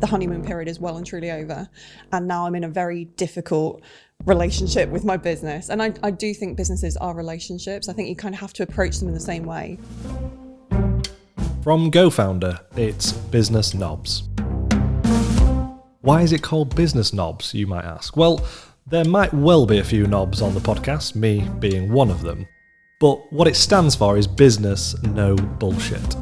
the honeymoon period is well and truly over. And now I'm in a very difficult relationship with my business. And I do think businesses are relationships. I think you kind of have to approach them in the same way. From GoFounder, it's Business NoBS. Why is it called Business NoBS, you might ask? Well, there might well be a few knobs on the podcast, me being one of them. But what it stands for is Business No Bullshit.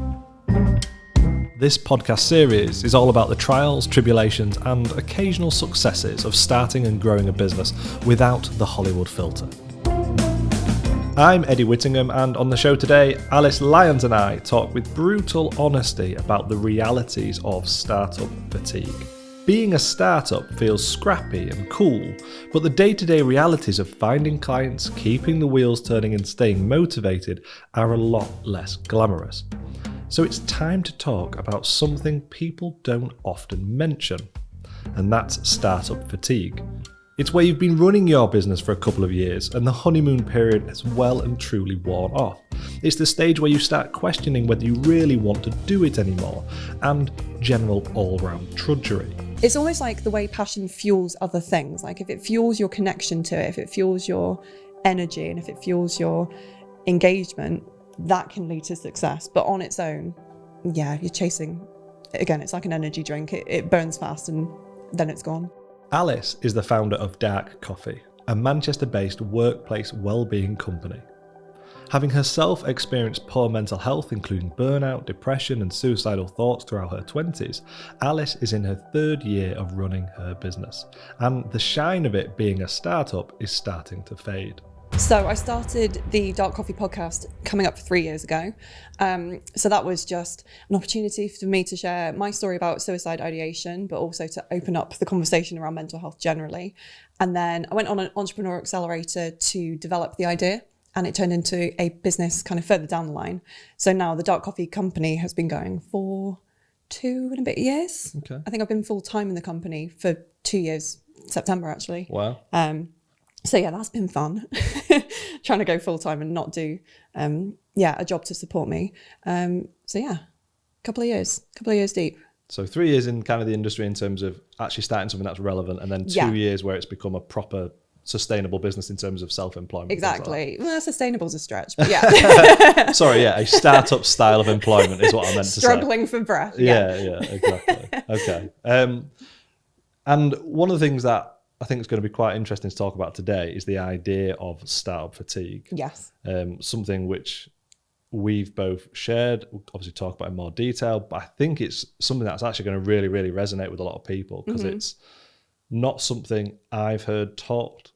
This podcast series is all about the trials, tribulations, and occasional successes of starting and growing a business without the Hollywood filter. I'm Eddie Whittingham, and on the show today, Alice Lyons and I talk with brutal honesty about the realities of startup fatigue. Being a startup feels scrappy and cool, but the day-to-day realities of finding clients, keeping the wheels turning and staying motivated are a lot less glamorous. So it's time to talk about something people don't often mention, and that's startup fatigue. It's where you've been running your business for a couple of years and the honeymoon period has well and truly worn off. It's the stage where you start questioning whether you really want to do it anymore, and general all-round trudgery. It's almost like the way passion fuels other things. Like if it fuels your connection to it, if it fuels your energy, and if it fuels your engagement, that can lead to success. But on its own, yeah, you're chasing, again, it's like an energy drink. It burns fast and then it's gone. Alice is the founder of Dark Coffee, a Manchester-based workplace wellbeing company. Having herself experienced poor mental health, including burnout, depression, and suicidal thoughts throughout her 20s, Alice is in her third year of running her business, and the shine of it being a startup is starting to fade. So I started the Dark Coffee podcast coming up 3 years ago. So that was just an opportunity for me to share my story about suicide ideation, but also to open up the conversation around mental health generally. And then I went on an entrepreneur accelerator to develop the idea, and it turned into a business kind of further down the line. So now the Dark Coffee company has been going for 2 and a bit years. Okay. I think I've been full time in the company for 2 years, September actually. Wow. So yeah, that's been fun. Trying to go full time and not do, a job to support me. So yeah, couple of years deep. So 3 years in kind of the industry in terms of actually starting something that's relevant, and then 2 years where it's become a proper sustainable business in terms of self-employment. Exactly. Well, sustainable is a stretch, but yeah. Sorry, yeah, a startup style of employment is what I meant to say. Struggling for breath. Yeah, exactly. Okay. And one of the things that I think is going to be quite interesting to talk about today is the idea of startup fatigue. Yes. Something which we've both shared, we'll obviously talk about in more detail, but I think it's something that's actually going to really, really resonate with a lot of people, because it's not something I've heard talked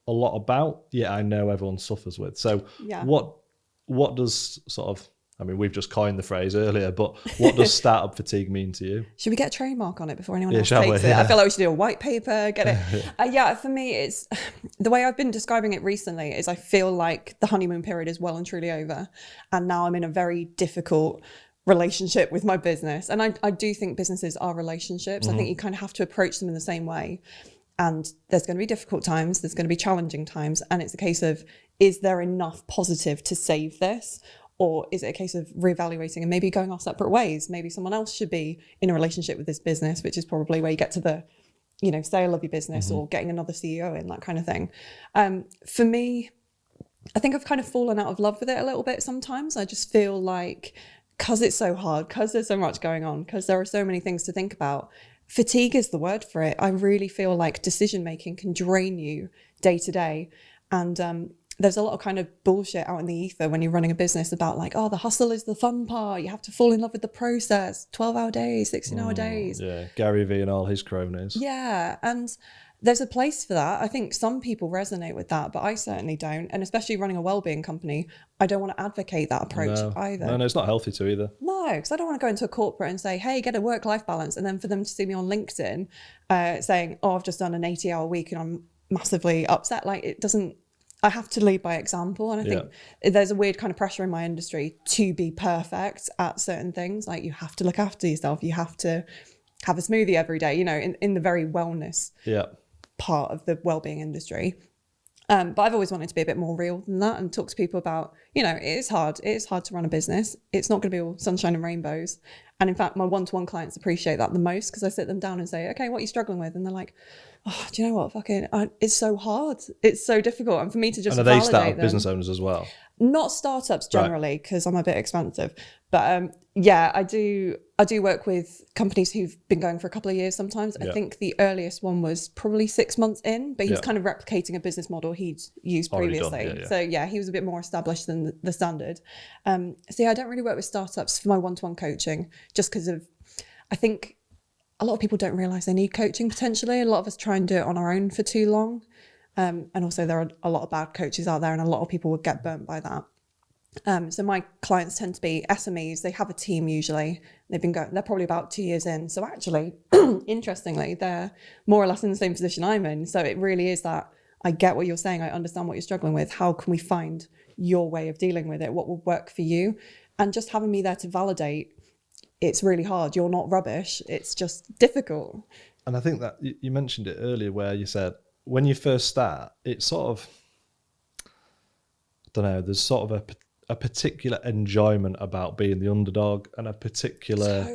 a lot about, yet I know everyone suffers with. So what does sort of, I mean, we've just coined the phrase earlier, but what does startup fatigue mean to you? Should we get a trademark on it before anyone else takes it? I feel like we should do a white paper, get it. For me, it's the way I've been describing it recently is I feel like the honeymoon period is well and truly over. And now I'm in a very difficult relationship with my business. And I do think businesses are relationships. I think you kind of have to approach them in the same way. And there's going to be difficult times, there's going to be challenging times. And it's a case of, is there enough positive to save this? Or is it a case of reevaluating and maybe going our separate ways? Maybe someone else should be in a relationship with this business, which is probably where you get to the, sale of your business or getting another CEO in, that kind of thing. For me, I think I've kind of fallen out of love with it a little bit sometimes. I just feel like, because it's so hard, because there's so much going on, because there are so many things to think about, fatigue is the word for it. I really feel like decision making can drain you day to day. And there's a lot of kind of bullshit out in the ether when you're running a business about like, oh, the hustle is the fun part. You have to fall in love with the process, 12-hour days, 16-hour days. Yeah, Gary Vee and all his cronies. Yeah, and there's a place for that. I think some people resonate with that, but I certainly don't. And especially running a wellbeing company, I don't want to advocate that approach either. No, it's not healthy to either. No, because I don't want to go into a corporate and say, hey, get a work-life balance. And then for them to see me on LinkedIn saying, oh, I've just done an 80-hour week and I'm massively upset. Like it doesn't, I have to lead by example. And I think there's a weird kind of pressure in my industry to be perfect at certain things. Like you have to look after yourself. You have to have a smoothie every day, in the very wellness part of the wellbeing industry. But I've always wanted to be a bit more real than that and talk to people about, it is hard. It is hard to run a business. It's not going to be all sunshine and rainbows. And in fact, my one-to-one clients appreciate that the most, because I sit them down and say, okay, what are you struggling with? And they're like, oh, do you know what? It's so hard. It's so difficult. And for me to just validate them. And are they startup business owners as well? Not startups generally, because I'm a bit expensive. But I do work with companies who've been going for a couple of years sometimes. I think the earliest one was probably 6 months in, but he's kind of replicating a business model he'd used previously. So he was a bit more established than the standard. I don't really work with startups for my one-to-one coaching, just because I think a lot of people don't realize they need coaching potentially. A lot of us try and do it on our own for too long. And also there are a lot of bad coaches out there, and a lot of people would get burnt by that. So my clients tend to be SMEs. They have a team usually. They're probably about 2 years in. So actually, interestingly, they're more or less in the same position I'm in. So it really is that I get what you're saying. I understand what you're struggling with. How can we find your way of dealing with it? What will work for you? And just having me there to validate, it's really hard. You're not rubbish. It's just difficult. And I think that you mentioned it earlier where you said, when you first start, it's sort of, I don't know, there's sort of a particular enjoyment about being the underdog and a particular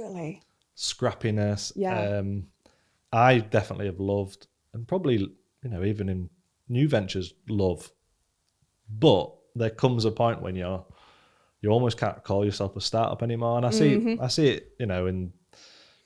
scrappiness. Yeah. I definitely have loved, and probably, even in new ventures, love. But there comes a point when you almost can't call yourself a startup anymore. And I see it, in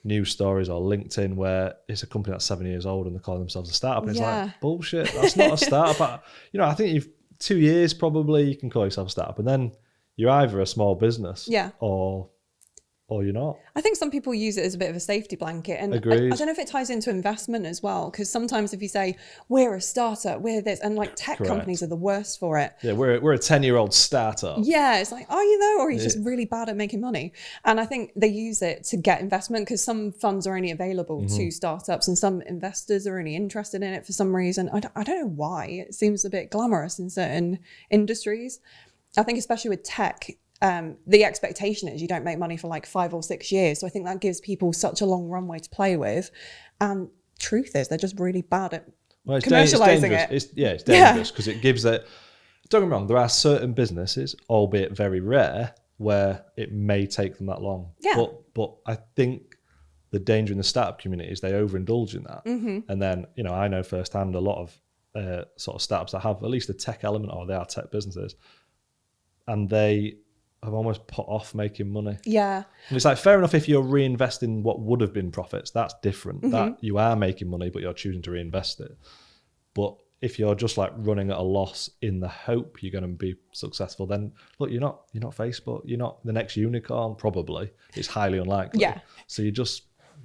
news stories or LinkedIn where it's a company that's 7 years old and they call themselves a startup. And it's like, bullshit, that's not a startup. I think you've 2 years probably you can call yourself a startup, and then you're either a small business or you're not. I think some people use it as a bit of a safety blanket. And I don't know if it ties into investment as well, because sometimes if you say, we're a startup, we're this, and like tech companies are the worst for it. Yeah, we're a 10-year-old startup. Yeah, it's like, are you though? Or are you just really bad at making money? And I think they use it to get investment, because some funds are only available to startups and some investors are only interested in it for some reason. I don't know why. It seems a bit glamorous in certain industries. I think especially with tech, the expectation is you don't make money for like 5 or 6 years. So I think that gives people such a long runway to play with. And truth is, they're just really bad at commercializing it. It's dangerous because it gives it. Don't get me wrong, there are certain businesses, albeit very rare, where it may take them that long. Yeah. But I think the danger in the startup community is they overindulge in that. And then, I know firsthand a lot of sort of startups that have at least a tech element, or they are tech businesses, and they have almost put off making money. Yeah. And it's like, fair enough if you're reinvesting what would have been profits, that's different. That you are making money, but you're choosing to reinvest it. But if you're just like running at a loss in the hope you're going to be successful, then look, you're not Facebook, you're not the next unicorn, probably. It's highly unlikely. Yeah. So you're just,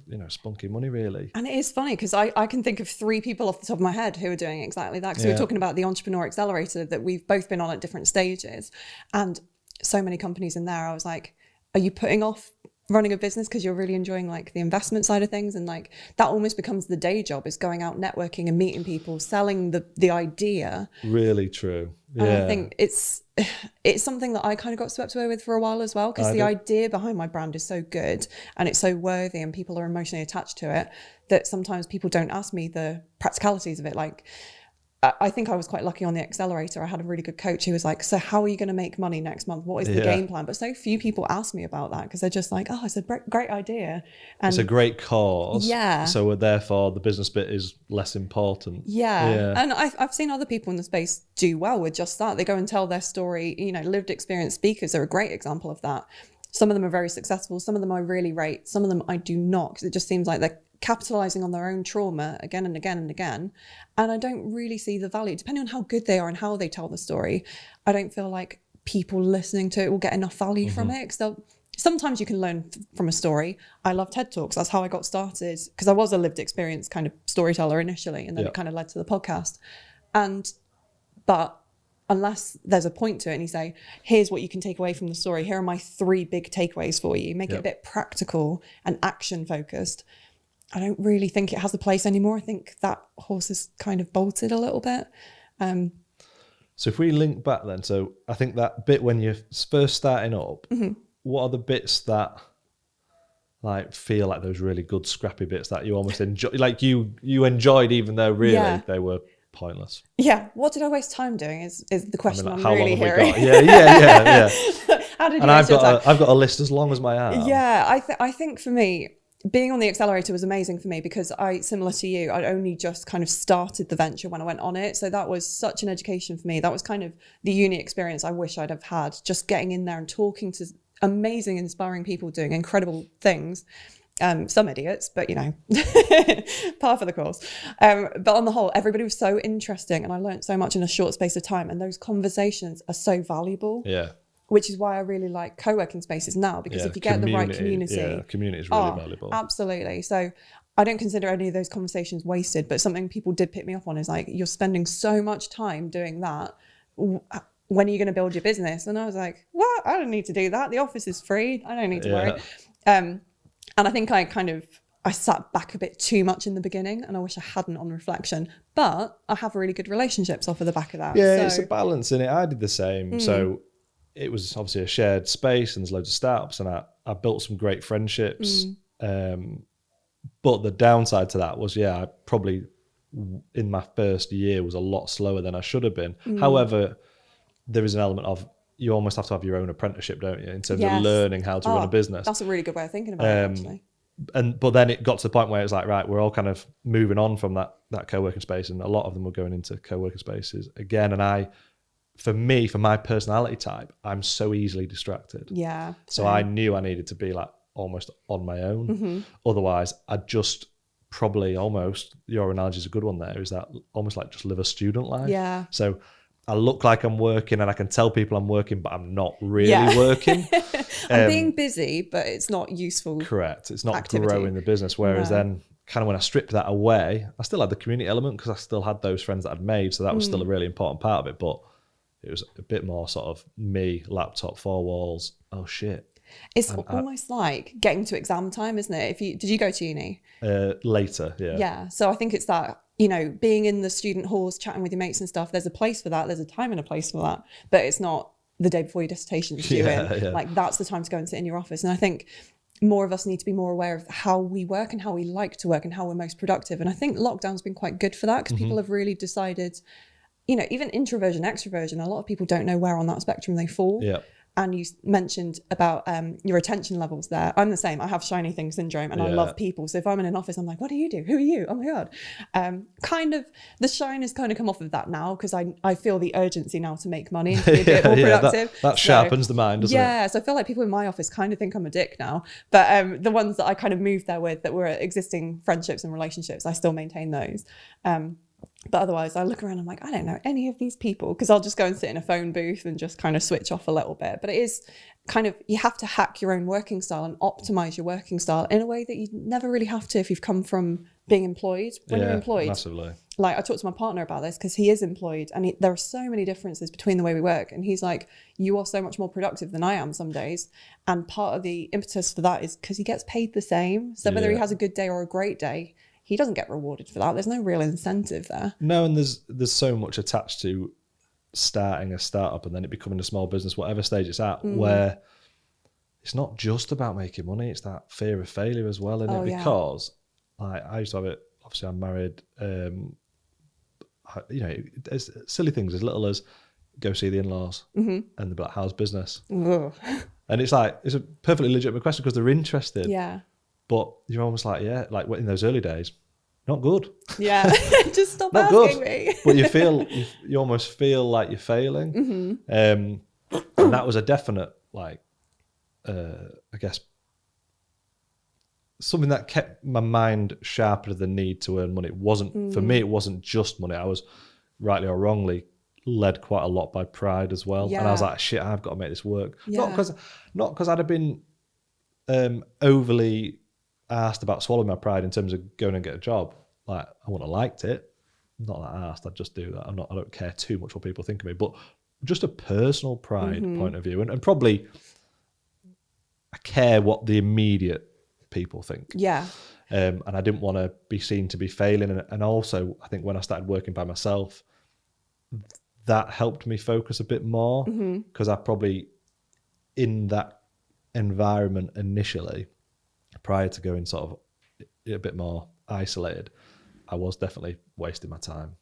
spunking money really. And it is funny because I can think of 3 people off the top of my head who are doing exactly that. Because we were talking about the Entrepreneur Accelerator that we've both been on at different stages. And so many companies in there, I was like, are you putting off running a business because you're really enjoying like the investment side of things? And like that almost becomes the day job, is going out networking and meeting people, selling the idea. Really true. Yeah. And I think it's something that I kind of got swept away with for a while as well, because the idea behind my brand is so good and it's so worthy and people are emotionally attached to it, that sometimes people don't ask me the practicalities of it. Like, I think I was quite lucky on the accelerator. I had a really good coach who was like, so how are you going to make money next month? What is the game plan? But so few people ask me about that, because they're just like, oh, it's a great idea. And it's a great cause. Yeah. So therefore the business bit is less important. Yeah. And I've seen other people in the space do well with just that. They go and tell their story. Lived experience speakers are a great example of that. Some of them are very successful. Some of them I really rate. Some of them I do not, because it just seems like they're capitalizing on their own trauma again and again and again. And I don't really see the value, depending on how good they are and how they tell the story. I don't feel like people listening to it will get enough value from it. Because sometimes you can learn from a story. I love TED Talks. That's how I got started, because I was a lived experience kind of storyteller initially, and then it kind of led to the podcast. But unless there's a point to it and you say, here's what you can take away from the story, here are my 3 big takeaways for you, make it a bit practical and action focused, I don't really think it has a place anymore. I think that horse is kind of bolted a little bit. So if we link back then, so I think that bit when you're first starting up, what are the bits that like feel like those really good scrappy bits that you almost enjoy, like you enjoyed, even though really they were pointless. Yeah. What did I waste time doing is the question I'm how really long have hearing. we got? Yeah. How did you And waste your time? I've got a list as long as my arm. Yeah, I think for me, being on the accelerator was amazing for me because similar to you, I'd only just kind of started the venture when I went on it. So that was such an education for me. That was kind of the uni experience I wish I'd have had, just getting in there and talking to amazing, inspiring people doing incredible things. Some idiots, but par for the course. But on the whole, everybody was so interesting and I learned so much in a short space of time. And those conversations are so valuable. Yeah. Which is why I really like co-working spaces now, because if you get the right community. Yeah, community is really valuable. Absolutely. So I don't consider any of those conversations wasted, but something people did pick me up on is like, you're spending so much time doing that. When are you going to build your business? And I was like, what? I don't need to do that. The office is free. I don't need to worry. And I think I sat back a bit too much in the beginning and I wish I hadn't on reflection, but I have really good relationships off of the back of that. Yeah, it's a balance in it. I did the same. So it was obviously a shared space and there's loads of startups and I built some great friendships. But the downside to that was, I probably in my first year was a lot slower than I should have been. However, there is an element of you almost have to have your own apprenticeship, don't you, in terms of learning how to run a business. That's a really good way of thinking about it, actually. But then it got to the point where it's like, right, we're all kind of moving on from that co-working space and a lot of them were going into co-working spaces again. And for my personality type, I'm so easily distracted. Yeah. So I knew I needed to be like almost on my own. Otherwise, I'd just probably almost, your analogy is a good one there, is that almost like just live a student life. Yeah. So I look like I'm working and I can tell people I'm working, but I'm not really working. I'm being busy, but it's not useful. Correct. It's not activity. Growing the business. Whereas then kind of when I stripped that away, I still had the community element because I still had those friends that I'd made. So that was still a really important part of it. But it was a bit more sort of me, laptop, four walls. Oh shit. It's almost like getting to exam time, isn't it? Did you go to uni? Later, yeah. Yeah. So I think it's that, being in the student halls, chatting with your mates and stuff, there's a place for that. There's a time and a place for that. But it's not the day before your dissertation is due in. Like that's the time to go and sit in your office. And I think more of us need to be more aware of how we work and how we like to work and how we're most productive. And I think lockdown's been quite good for that because people have really decided, even introversion, extroversion, a lot of people don't know where on that spectrum they fall. Yeah. And you mentioned about your attention levels there. I'm the same. I have shiny thing syndrome and I love people. So if I'm in an office, I'm like, what do you do? Who are you? Oh my God. Kind of the shine has kind of come off of that now because I feel the urgency now to make money and to be a bit more productive. That sharpens the mind, doesn't it? Yeah. So I feel like people in my office kind of think I'm a dick now. But the ones that I kind of moved there with that were existing friendships and relationships, I still maintain those. But otherwise, I look around, I'm like, I don't know any of these people because I'll just go and sit in a phone booth and just kind of switch off a little bit. But it is kind of, you have to hack your own working style and optimize your working style in a way that you never really have to if you've come from being employed. When you're employed, massively. Like I talked to my partner about this because he is employed and there are so many differences between the way we work. And he's like, you are so much more productive than I am some days. And part of the impetus for that is because he gets paid the same. So whether he has a good day or a great day, he doesn't get rewarded for that. There's no real incentive there. No, and there's so much attached to starting a startup and then it becoming a small business, whatever stage it's at, where it's not just about making money, it's that fear of failure as well, isn't it? Because I used to have it, obviously I'm married, it's silly things as little as go see the in-laws and they'll be like, how's business? And it's like, it's a perfectly legitimate question because they're interested. Yeah. But you're almost like, like in those early days, not good. Yeah, just stop not asking good. me. But you almost feel like you're failing. And that was a definite, I guess, something that kept my mind sharp of the need to earn money. It wasn't, for me, it wasn't just money. I was, rightly or wrongly, led quite a lot by pride as well. Yeah. And I was like, shit, I've got to make this work. Yeah. Not because I'd have been overly asked about swallowing my pride in terms of going and get a job. Like I wouldn't have liked it. I'm not that asked. I'd just do that. I don't care too much what people think of me, but just a personal pride point of view. And probably I care what the immediate people think. Yeah. And I didn't want to be seen to be failing. And also I think when I started working by myself, that helped me focus a bit more because I probably in that environment initially, prior to going sort of a bit more isolated, I was definitely wasting my time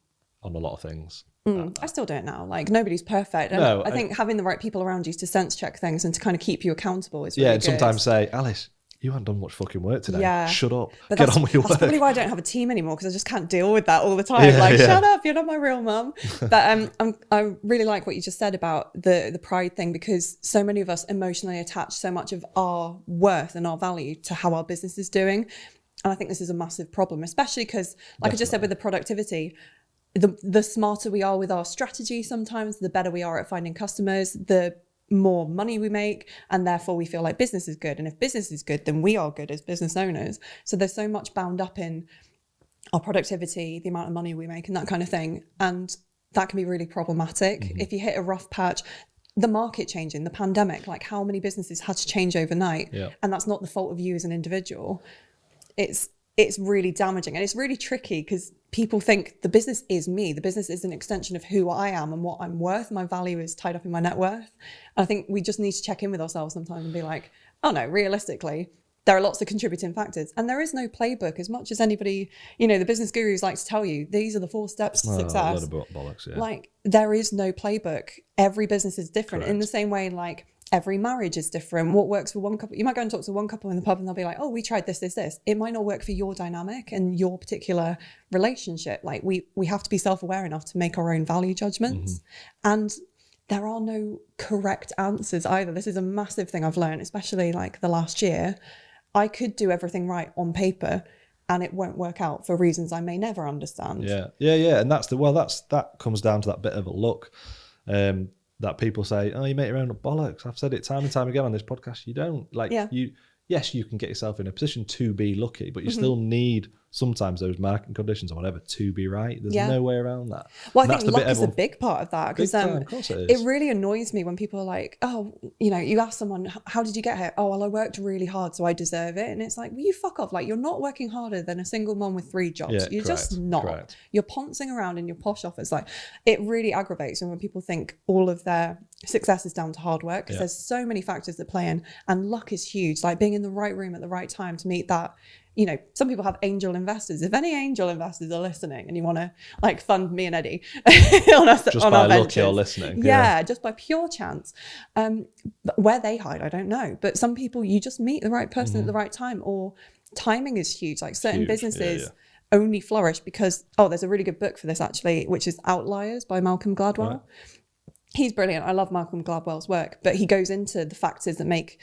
on a lot of things. I still do it now. Like, nobody's perfect. And I think having the right people around you to sense check things and to kind of keep you accountable is really good. And sometimes say, Alice, you haven't done much fucking work today. Yeah. Shut up. But Get on with your work. That's probably why I don't have a team anymore, because I just can't deal with that all the time. Shut up, you're not my real mum. But I really like what you just said about the pride thing, because so many of us emotionally attach so much of our worth and our value to how our business is doing. And I think this is a massive problem, especially because, like I just said with the productivity, the smarter we are with our strategy sometimes, the better we are at finding customers, the more money we make, and therefore we feel like business is good. And if business is good, then we are good as business owners. So there's so much bound up in our productivity, the amount of money we make and that kind of thing. And that can be really problematic. If you hit a rough patch, the market changing, the pandemic, like how many businesses had to change overnight. And that's not the fault of you as an individual. It's really damaging, and it's really tricky because people think the business is me. The business is an extension of who I am and what I'm worth. My value is tied up in my net worth. And I think we just need to check in with ourselves sometimes and be like, oh no, realistically, there are lots of contributing factors, and there is no playbook. As much as anybody, the business gurus like to tell you, these are the 4 steps to success. A lot of bollocks, yeah. Like, there is no playbook. Every business is different. Correct. In the same way, like, every marriage is different. What works for one couple, you might go and talk to one couple in the pub and they'll be like, oh, we tried this. It might not work for your dynamic and your particular relationship. Like, we have to be self-aware enough to make our own value judgments. And there are no correct answers either. This is a massive thing I've learned, especially like the last year. I could do everything right on paper and it won't work out for reasons I may never understand. Yeah. And that comes down to that bit of a luck. That people say, oh, you make your own bollocks. I've said it time and time again on this podcast. You don't. Yes, you can get yourself in a position to be lucky, but you still need sometimes those market conditions or whatever to be right. There's no way around that. Well, I think luck is a big part of that, because of course it is. It really annoys me when people are like, oh, you ask someone, how did you get here? Oh, well, I worked really hard, so I deserve it. And it's like, well, you fuck off. Like, you're not working harder than a single mom with 3 jobs. You're just not. Correct. You're poncing around in your posh office. Like, it really aggravates me when people think all of their success is down to hard work, because there's so many factors that play in, and luck is huge. Like, being in the right room at the right time to meet that. Some people have angel investors. If any angel investors are listening and you want to like fund me and Eddie on our luck you're listening. Yeah, just by pure chance. But where they hide, I don't know. But some people, you just meet the right person at the right time, or timing is huge. Like, certain businesses only flourish because, there's a really good book for this actually, which is Outliers by Malcolm Gladwell. Right. He's brilliant. I love Malcolm Gladwell's work, but he goes into the factors that make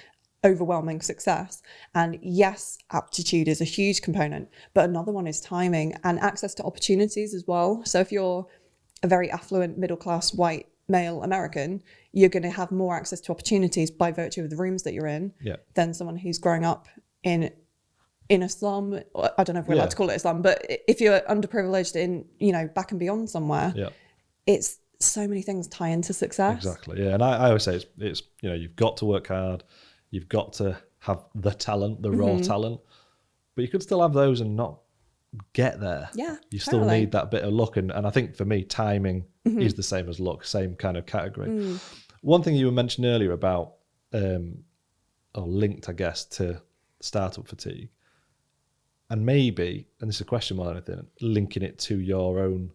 overwhelming success. And yes, aptitude is a huge component, but another one is timing and access to opportunities as well. So if you're a very affluent middle-class white male American, you're going to have more access to opportunities by virtue of the rooms that you're in than someone who's growing up in a slum. I don't know if we're allowed to call it a slum, but if you're underprivileged in, back and beyond somewhere, it's so many things tie into success. Exactly. Yeah. And I always say it's you've got to work hard. You've got to have the talent, the raw talent, but you could still have those and not get there. Yeah, you still need that bit of luck. And I think for me, timing is the same as luck, same kind of category. One thing you were mentioning earlier about, or linked, I guess, to startup fatigue, and maybe, and this is a question more than anything, linking it to your own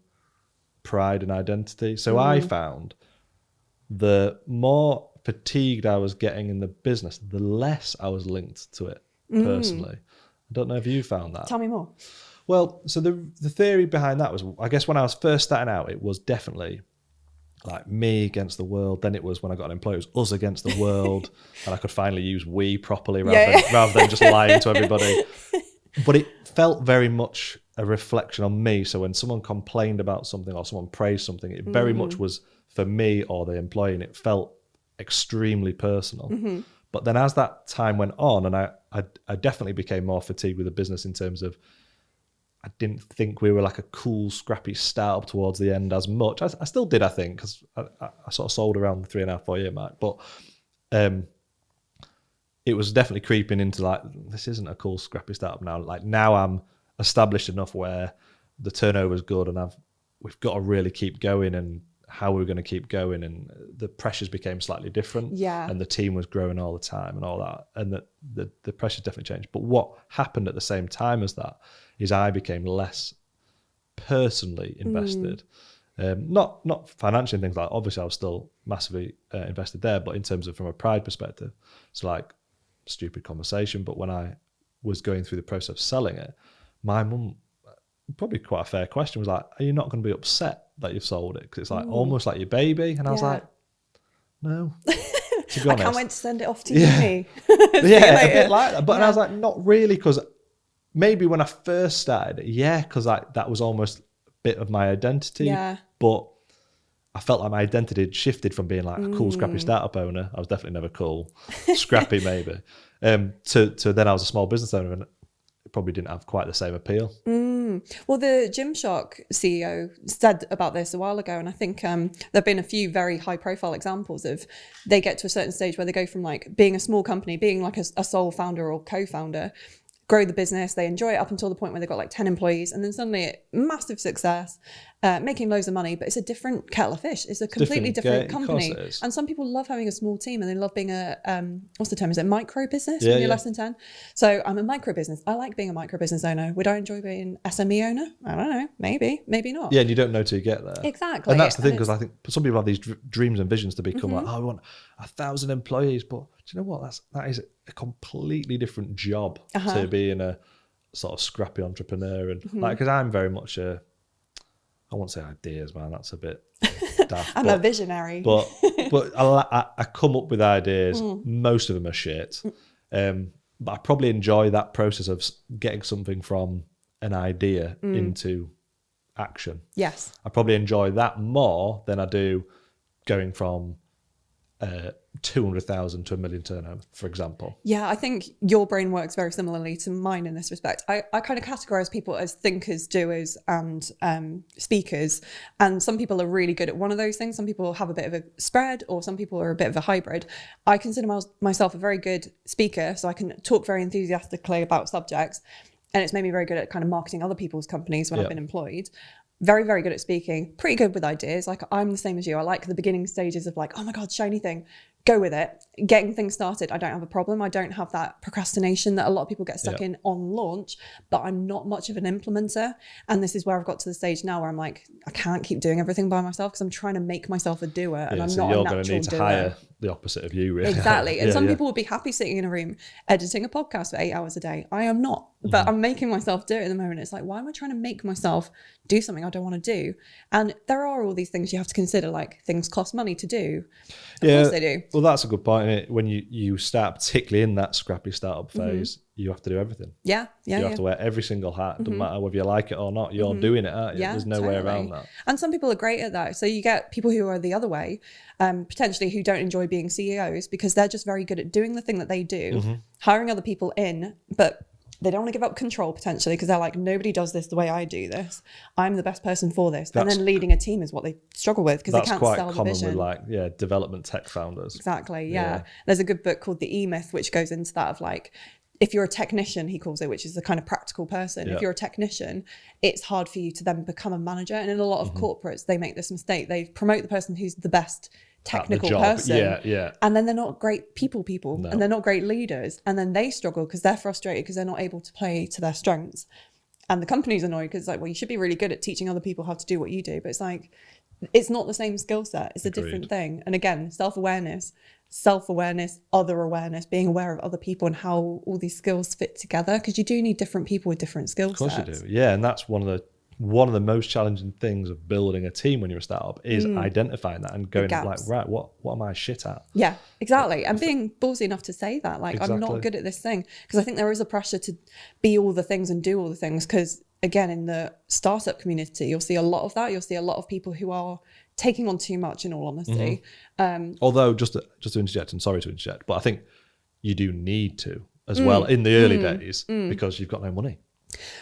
pride and identity. So I found the more fatigued I was getting in the business, the less I was linked to it personally. I don't know if you found that. Tell me more. Well, so the theory behind that was, I guess when I was first starting out, it was definitely like me against the world. Then it was, when I got unemployed, it was us against the world. And I could finally use we properly rather than just lying to everybody. But it felt very much a reflection on me. So when someone complained about something or someone praised something, it very much was for me or the employee, and it felt extremely personal. But then as that time went on, and I definitely became more fatigued with the business in terms of, I didn't think we were like a cool, scrappy startup towards the end as much. I still did, I think, because I sort of sold around the 3.5-4 year mark. But it was definitely creeping into like, this isn't a cool, scrappy startup now. Like, now I'm established enough where the turnover is good, and we've got to really keep going, and how we're going to keep going, and the pressures became slightly different. And the team was growing all the time and all that, and the pressures definitely changed. But what happened at the same time as that is I became less personally invested. Not financially and things like that. Obviously I was still massively invested there, but in terms of from a pride perspective, it's like stupid conversation. But when I was going through the process of selling it, my mum, probably quite a fair question, was like, are you not going to be upset that you've sold it? Because it's like almost like your baby. And I was like, no. To be honest, I can't wait to send it off to uni. Yeah, a bit like that. But and I was like, not really, because maybe when I first started, because that was almost a bit of my identity. Yeah. But I felt like my identity had shifted from being like a cool, scrappy startup owner. I was definitely never cool, scrappy maybe, to then I was a small business owner, and it probably didn't have quite the same appeal. Well, the Gymshark CEO said about this a while ago, and I think there have been a few very high-profile examples of they get to a certain stage where they go from like being a small company, being like a sole founder or co-founder, grow the business, they enjoy it up until the point where they've got like 10 employees, and then suddenly massive success, making loads of money, but it's a different kettle of fish. It's a completely different company. And some people love having a small team, and they love being a, what's the term? Is it micro business when you're less than 10? So I'm a micro business. I like being a micro business owner. Would I enjoy being SME owner? I don't know. Maybe not. Yeah, and you don't know till you get there. Exactly. And that's the thing, because I think some people have these dreams and visions to become like, oh, I want 1,000 employees. But do you know what? That is a completely different job to being a sort of scrappy entrepreneur. And like, because I'm very much I won't say ideas, man, that's a bit daft. I'm a visionary. But I come up with ideas. Most of them are shit. But I probably enjoy that process of getting something from an idea into action. Yes. I probably enjoy that more than I do going from 200,000 to $1 million turnover, for example. Yeah, I think your brain works very similarly to mine in this respect. I kind of categorize people as thinkers, doers, and speakers. And some people are really good at one of those things. Some people have a bit of a spread, or some people are a bit of a hybrid. I consider myself a very good speaker, so I can talk very enthusiastically about subjects. And it's made me very good at kind of marketing other people's companies when I've been employed. Very, very good at speaking, pretty good with ideas. Like, I'm the same as you. I like the beginning stages of like, oh my God, shiny thing, go with it. Getting things started, I don't have a problem. I don't have that procrastination that a lot of people get stuck in on launch, but I'm not much of an implementer. And this is where I've got to the stage now where I'm like, I can't keep doing everything by myself, because I'm trying to make myself a doer, and I'm not a natural doer. You're going to need to hire the opposite of you, really. Exactly. And some people would be happy sitting in a room editing a podcast for 8 hours a day. I am not, but I'm making myself do it at the moment. It's like, why am I trying to make myself do something I don't want to do? And there are all these things you have to consider, like things cost money to do. Of course they do. Well, that's a good point. When you start, particularly in that scrappy startup phase, you have to do everything. You have to wear every single hat. It doesn't matter whether you like it or not. You're doing it, aren't you? There's no way around that. And some people are great at that. So you get people who are the other way, potentially, who don't enjoy being CEOs because they're just very good at doing the thing that they do, hiring other people in, but they don't want to give up control potentially, because they're like, nobody does this the way I do this. I'm the best person for this. And then leading a team is what they struggle with, because they can't sell the vision. That's quite common with development tech founders. Exactly, yeah. There's a good book called The E-Myth, which goes into that of like, if you're a technician, he calls it, which is the kind of practical person. If you're a technician, it's hard for you to then become a manager. And in a lot of corporates, they make this mistake. They promote the person who's the best technical person, and then they're not great people, and they're not great leaders, and then they struggle because they're frustrated because they're not able to play to their strengths, and the company's annoyed because it's like, well, you should be really good at teaching other people how to do what you do, but it's like, it's not the same skill set. It's a different thing. And again, self-awareness, other awareness, being aware of other people and how all these skills fit together, because you do need different people with different skill sets. Of course you do. Yeah, and that's one of the most challenging things of building a team when you're a startup is identifying that and going like, right, what am I shit at? Yeah, exactly. And being ballsy enough to say that, like, I'm not good at this thing. Because I think there is a pressure to be all the things and do all the things. Because again, in the startup community, you'll see a lot of that. You'll see a lot of people who are taking on too much, in all honesty. Although, just to interject, and sorry to interject, but I think you do need to as well in the early days, because you've got no money.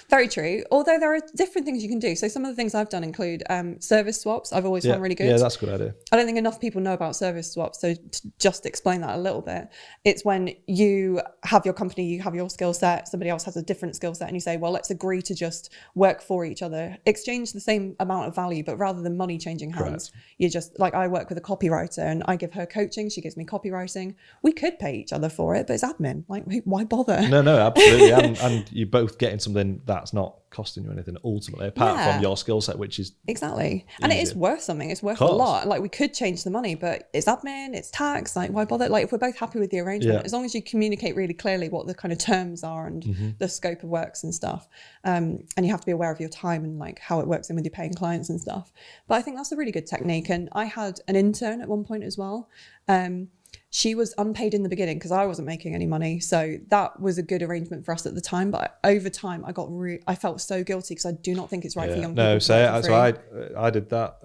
Very true. Although there are different things you can do. So some of the things I've done include service swaps. I've always found really good. Yeah, that's a good idea. I don't think enough people know about service swaps. So to just explain that a little bit, it's when you have your company, you have your skill set, somebody else has a different skill set, and you say, well, let's agree to just work for each other, exchange the same amount of value, but rather than money changing hands, you just, like, I work with a copywriter and I give her coaching, she gives me copywriting. We could pay each other for it, but it's admin. Like, why bother? No, absolutely. and you're both getting something then that's not costing you anything ultimately, apart from your skill set, which is exactly. And it is worth something. It's worth a lot. Like, we could change the money, but it's admin, it's tax. Like, why bother? Like, if we're both happy with the arrangement, as long as you communicate really clearly what the kind of terms are and the scope of works and stuff, and you have to be aware of your time and like how it works in with your paying clients and stuff. But I think that's a really good technique. And I had an intern at one point as well. She was unpaid in the beginning because I wasn't making any money. So that was a good arrangement for us at the time. But over time, I felt so guilty because I do not think it's right for young people. No, so I did that.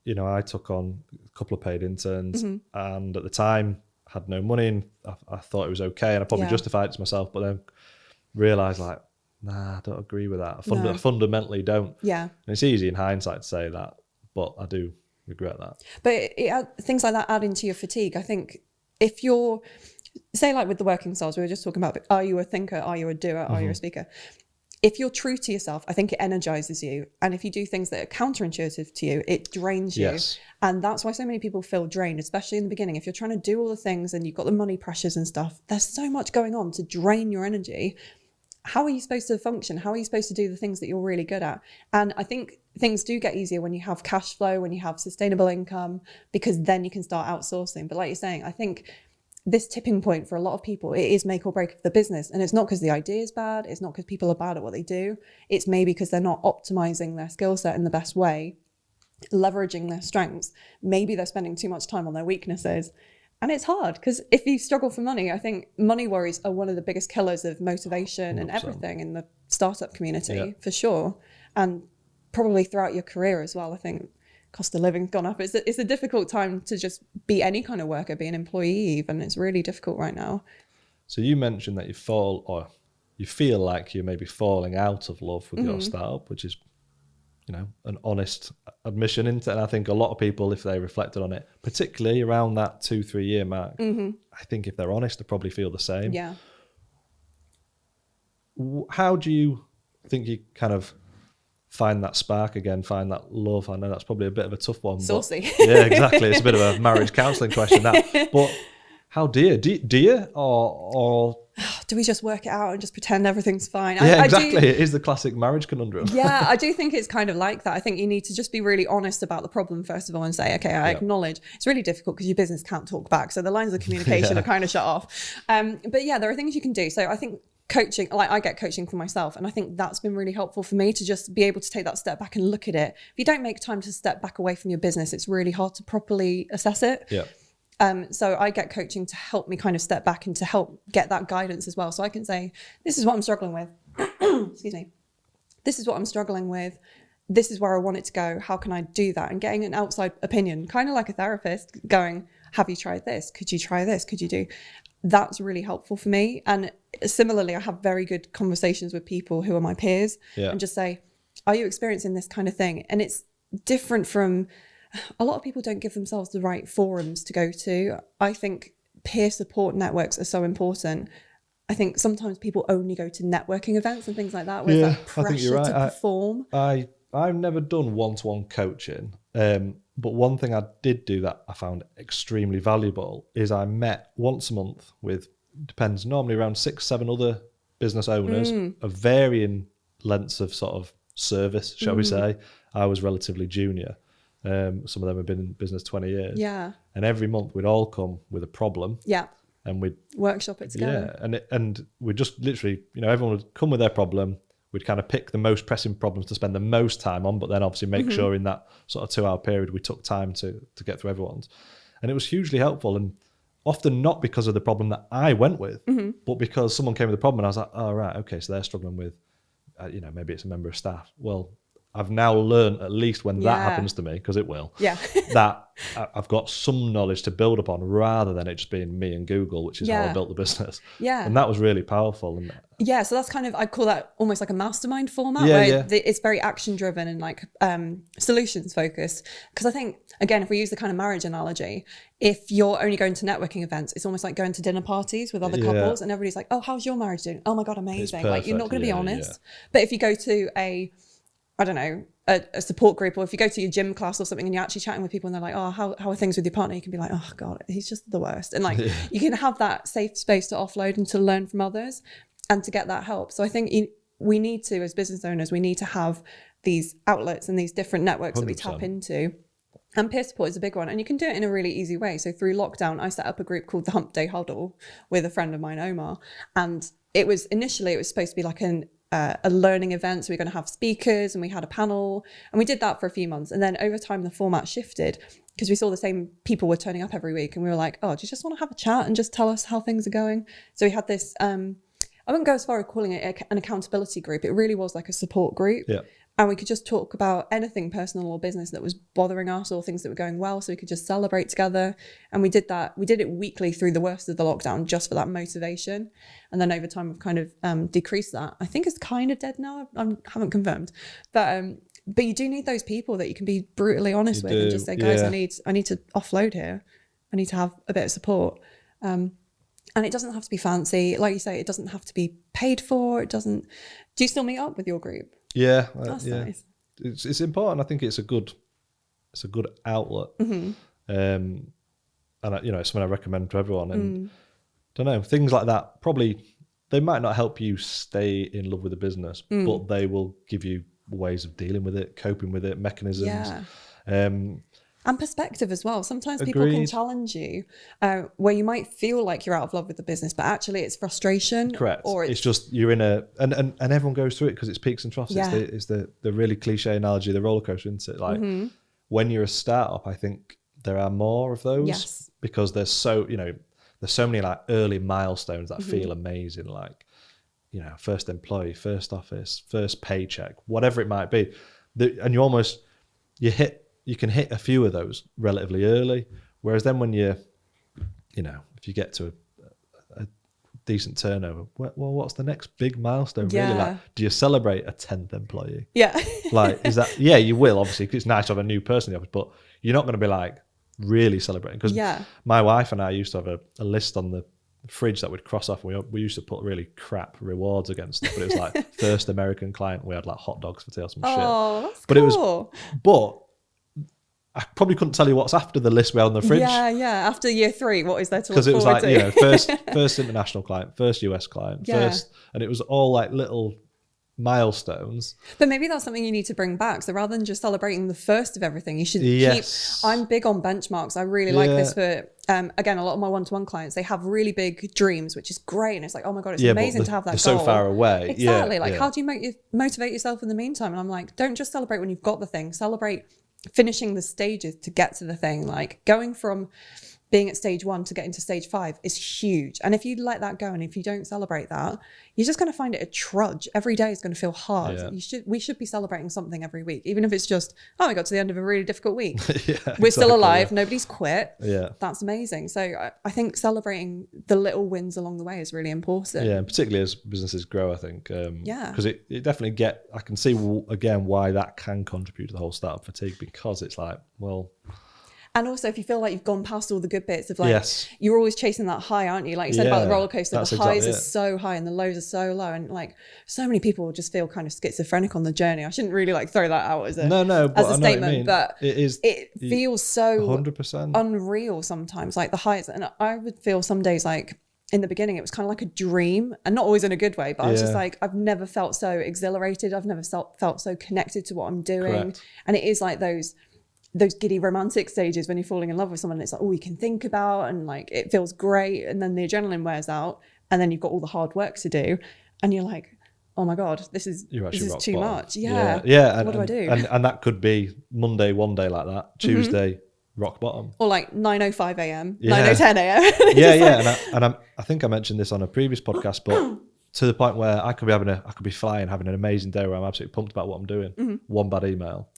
You know, I took on a couple of paid interns, and at the time had no money, and I thought it was okay, and I probably justified it to myself, but then realised like, nah, I don't agree with that. I fundamentally don't. Yeah. And it's easy in hindsight to say that, but I do regret that. But things like that add into your fatigue. I think if you're, say like with the working styles, we were just talking about, are you a thinker? Are you a doer? Are you a speaker? If you're true to yourself, I think it energizes you. And if you do things that are counterintuitive to you, it drains you. Yes. And that's why so many people feel drained, especially in the beginning. If you're trying to do all the things and you've got the money pressures and stuff, there's so much going on to drain your energy. How are you supposed to function? How are you supposed to do the things that you're really good at? And I think things do get easier when you have cash flow, when you have sustainable income, because then you can start outsourcing. But like you're saying, I think this tipping point for a lot of people, it is make or break of the business. And it's not because the idea is bad. It's not because people are bad at what they do. It's maybe because they're not optimizing their skill set in the best way, leveraging their strengths. Maybe they're spending too much time on their weaknesses. And it's hard because if you struggle for money, I think money worries are one of the biggest killers of motivation 100%. And everything in the startup community, for sure. And probably throughout your career as well. I think cost of living's gone up. It's a difficult time to just be any kind of worker, be an employee even. It's really difficult right now. So you mentioned that you feel like you're maybe falling out of love with your startup, which is, you know, an honest admission into it. And I think a lot of people, if they reflected on it, particularly around that 2-3 year mark, I think if they're honest, they probably feel the same. Yeah. How do you think you kind of find that spark again, find that love? I know that's probably a bit of a tough one. Saucy. Yeah, exactly. It's a bit of a marriage counselling question, that. But how do you? Or do we just work it out and just pretend everything's fine? Yeah, exactly. It is the classic marriage conundrum. Yeah, I do think it's kind of like that. I think you need to just be really honest about the problem first of all and say, okay, I acknowledge. It's really difficult because your business can't talk back. So the lines of communication are kind of shut off. But yeah, there are things you can do. So I think coaching, like I get coaching for myself, and I think that's been really helpful for me to just be able to take that step back and look at it. If you don't make time to step back away from your business, it's really hard to properly assess it. Yeah. So I get coaching to help me kind of step back and to help get that guidance as well. So I can say, this is what I'm struggling with. Excuse me. This is what I'm struggling with. This is where I want it to go. How can I do that? And getting an outside opinion, kind of like a therapist, going, have you tried this? Could you try this? Could you do? That's really helpful for me. And similarly, I have very good conversations with people who are my peers and just say, are you experiencing this kind of thing? And it's different from, a lot of people don't give themselves the right forums to go to. I think peer support networks are so important. I think sometimes people only go to networking events and things like that, where there's that pressure to perform. I've never done one-to-one coaching, but one thing I did do that I found extremely valuable is I met once a month with, depends, normally around 6-7 other business owners of varying lengths of sort of service, shall we say. I was relatively junior. Some of them have been in business 20 years. Yeah. And every month we'd all come with a problem. Yeah. And we'd workshop it together. Yeah. And we'd just literally, you know, everyone would come with their problem. We'd kind of pick the most pressing problems to spend the most time on, but then obviously make sure in that sort of 2-hour period we took time to get through everyone's. And it was hugely helpful, and often not because of the problem that I went with, but because someone came with a problem and I was like, oh, right, okay, so they're struggling with, you know, maybe it's a member of staff. Well, I've now learned, at least when that happens to me, because it will, that I've got some knowledge to build upon rather than it just being me and Google, which is how I built the business. Yeah. And that was really powerful. And yeah, so that's kind of, I call that almost like a mastermind format, where it's very action driven and like solutions focused. Because I think, again, if we use the kind of marriage analogy, if you're only going to networking events, it's almost like going to dinner parties with other couples and everybody's like, oh, how's your marriage doing? Oh my God, amazing. Like, you're not going to be honest. But if you go to I don't know, a support group, or if you go to your gym class or something and you're actually chatting with people and they're like, oh, how are things with your partner? You can be like, oh God, he's just the worst. And like, you can have that safe space to offload and to learn from others and to get that help. So I think we need to, as business owners, we need to have these outlets and these different networks 100%. That we tap into. And peer support is a big one. And you can do it in a really easy way. So through lockdown, I set up a group called the Hump Day Huddle with a friend of mine, Omar. And it was supposed to be like a learning event. So we're going to have speakers and we had a panel. And we did that for a few months. And then over time, the format shifted because we saw the same people were turning up every week. And we were like, oh, do you just want to have a chat and just tell us how things are going? So we had this, I wouldn't go as far as calling it an accountability group. It really was like a support group. Yeah. And we could just talk about anything personal or business that was bothering us or things that were going well. So we could just celebrate together. And we did that. We did it weekly through the worst of the lockdown just for that motivation. And then over time, we've kind of decreased that. I think it's kind of dead now. I haven't confirmed. But you do need those people that you can be brutally honest with and just say, guys, I need to offload here. I need to have a bit of support. And it doesn't have to be fancy. Like you say, it doesn't have to be paid for. Do you still meet up with your group? Yeah, that's nice. It's important. I think it's a good outlet, and it's something I recommend to everyone. And don't know, things like that probably they might not help you stay in love with the business, but they will give you ways of dealing with it, coping with it, mechanisms. Yeah. And perspective as well. Sometimes people can challenge you where you might feel like you're out of love with the business, but actually it's frustration. Correct. Or it's just you're in and everyone goes through it because it's peaks and troughs. Yeah. It's the really cliche analogy, the roller coaster, isn't it? Like when you're a startup, I think there are more of those because there's so many like early milestones that feel amazing, like first employee, first office, first paycheck, whatever it might be, and you can hit a few of those relatively early. Whereas then when if you get to a decent turnover, well, what's the next big milestone really? Like, do you celebrate a 10th employee? Yeah. Like, is that, you will obviously, because it's nice to have a new person in the office, but you're not going to be like really celebrating. Because my wife and I used to have a list on the fridge that we'd cross off. We used to put really crap rewards against it, but it was like first American client, we had like hot dogs for tea or some shit. Oh, that's but cool. But I probably couldn't tell you what's after the list we had on the fridge. Yeah. After year 3, what is there to look forward to? Because it was like, first international client, first US client, and it was all like little milestones. But maybe that's something you need to bring back. So rather than just celebrating the first of everything, you should keep. I'm big on benchmarks. I really like this for, again, a lot of my one-to-one clients, they have really big dreams, which is great. And it's like, oh my God, it's amazing to have that goal. They're so far away. Exactly. How do you motivate yourself in the meantime? And I'm like, don't just celebrate when you've got the thing. Celebrate finishing the stages to get to the thing. Like going from being at stage 1 to getting to stage 5 is huge. And if you let that go and if you don't celebrate that, you're just going to find it a trudge. Every day is going to feel hard. We should be celebrating something every week, even if it's just, oh, we got to the end of a really difficult week. We're still alive. Nobody's quit. That's amazing. So I think celebrating the little wins along the way is really important. And particularly as businesses grow, I think. Because it definitely I can see again why that can contribute to the whole startup fatigue, because it's like, well. And also, if you feel like you've gone past all the good bits of like, you're always chasing that high, aren't you? Like you said about the roller coaster, the highs are so high and the lows are so low. And like so many people just feel kind of schizophrenic on the journey. I shouldn't really like throw that out as a statement, but it feels so 100% unreal sometimes, like the highs. And I would feel some days like in the beginning, it was kind of like a dream, and not always in a good way, but I was just like, I've never felt so exhilarated. I've never felt so connected to what I'm doing. Correct. And it is like those giddy romantic stages when you're falling in love with someone, and it's like, oh, you can think about, and like it feels great, and then the adrenaline wears out, and then you've got all the hard work to do, and you're like, oh my God, this is too much. And, what do I do? And that could be Monday one day like that, Tuesday rock bottom, or like 9:05 a.m, 9:10 a.m. I think I mentioned this on a previous podcast, but to the point where I could be flying, having an amazing day where I'm absolutely pumped about what I'm doing. One bad email.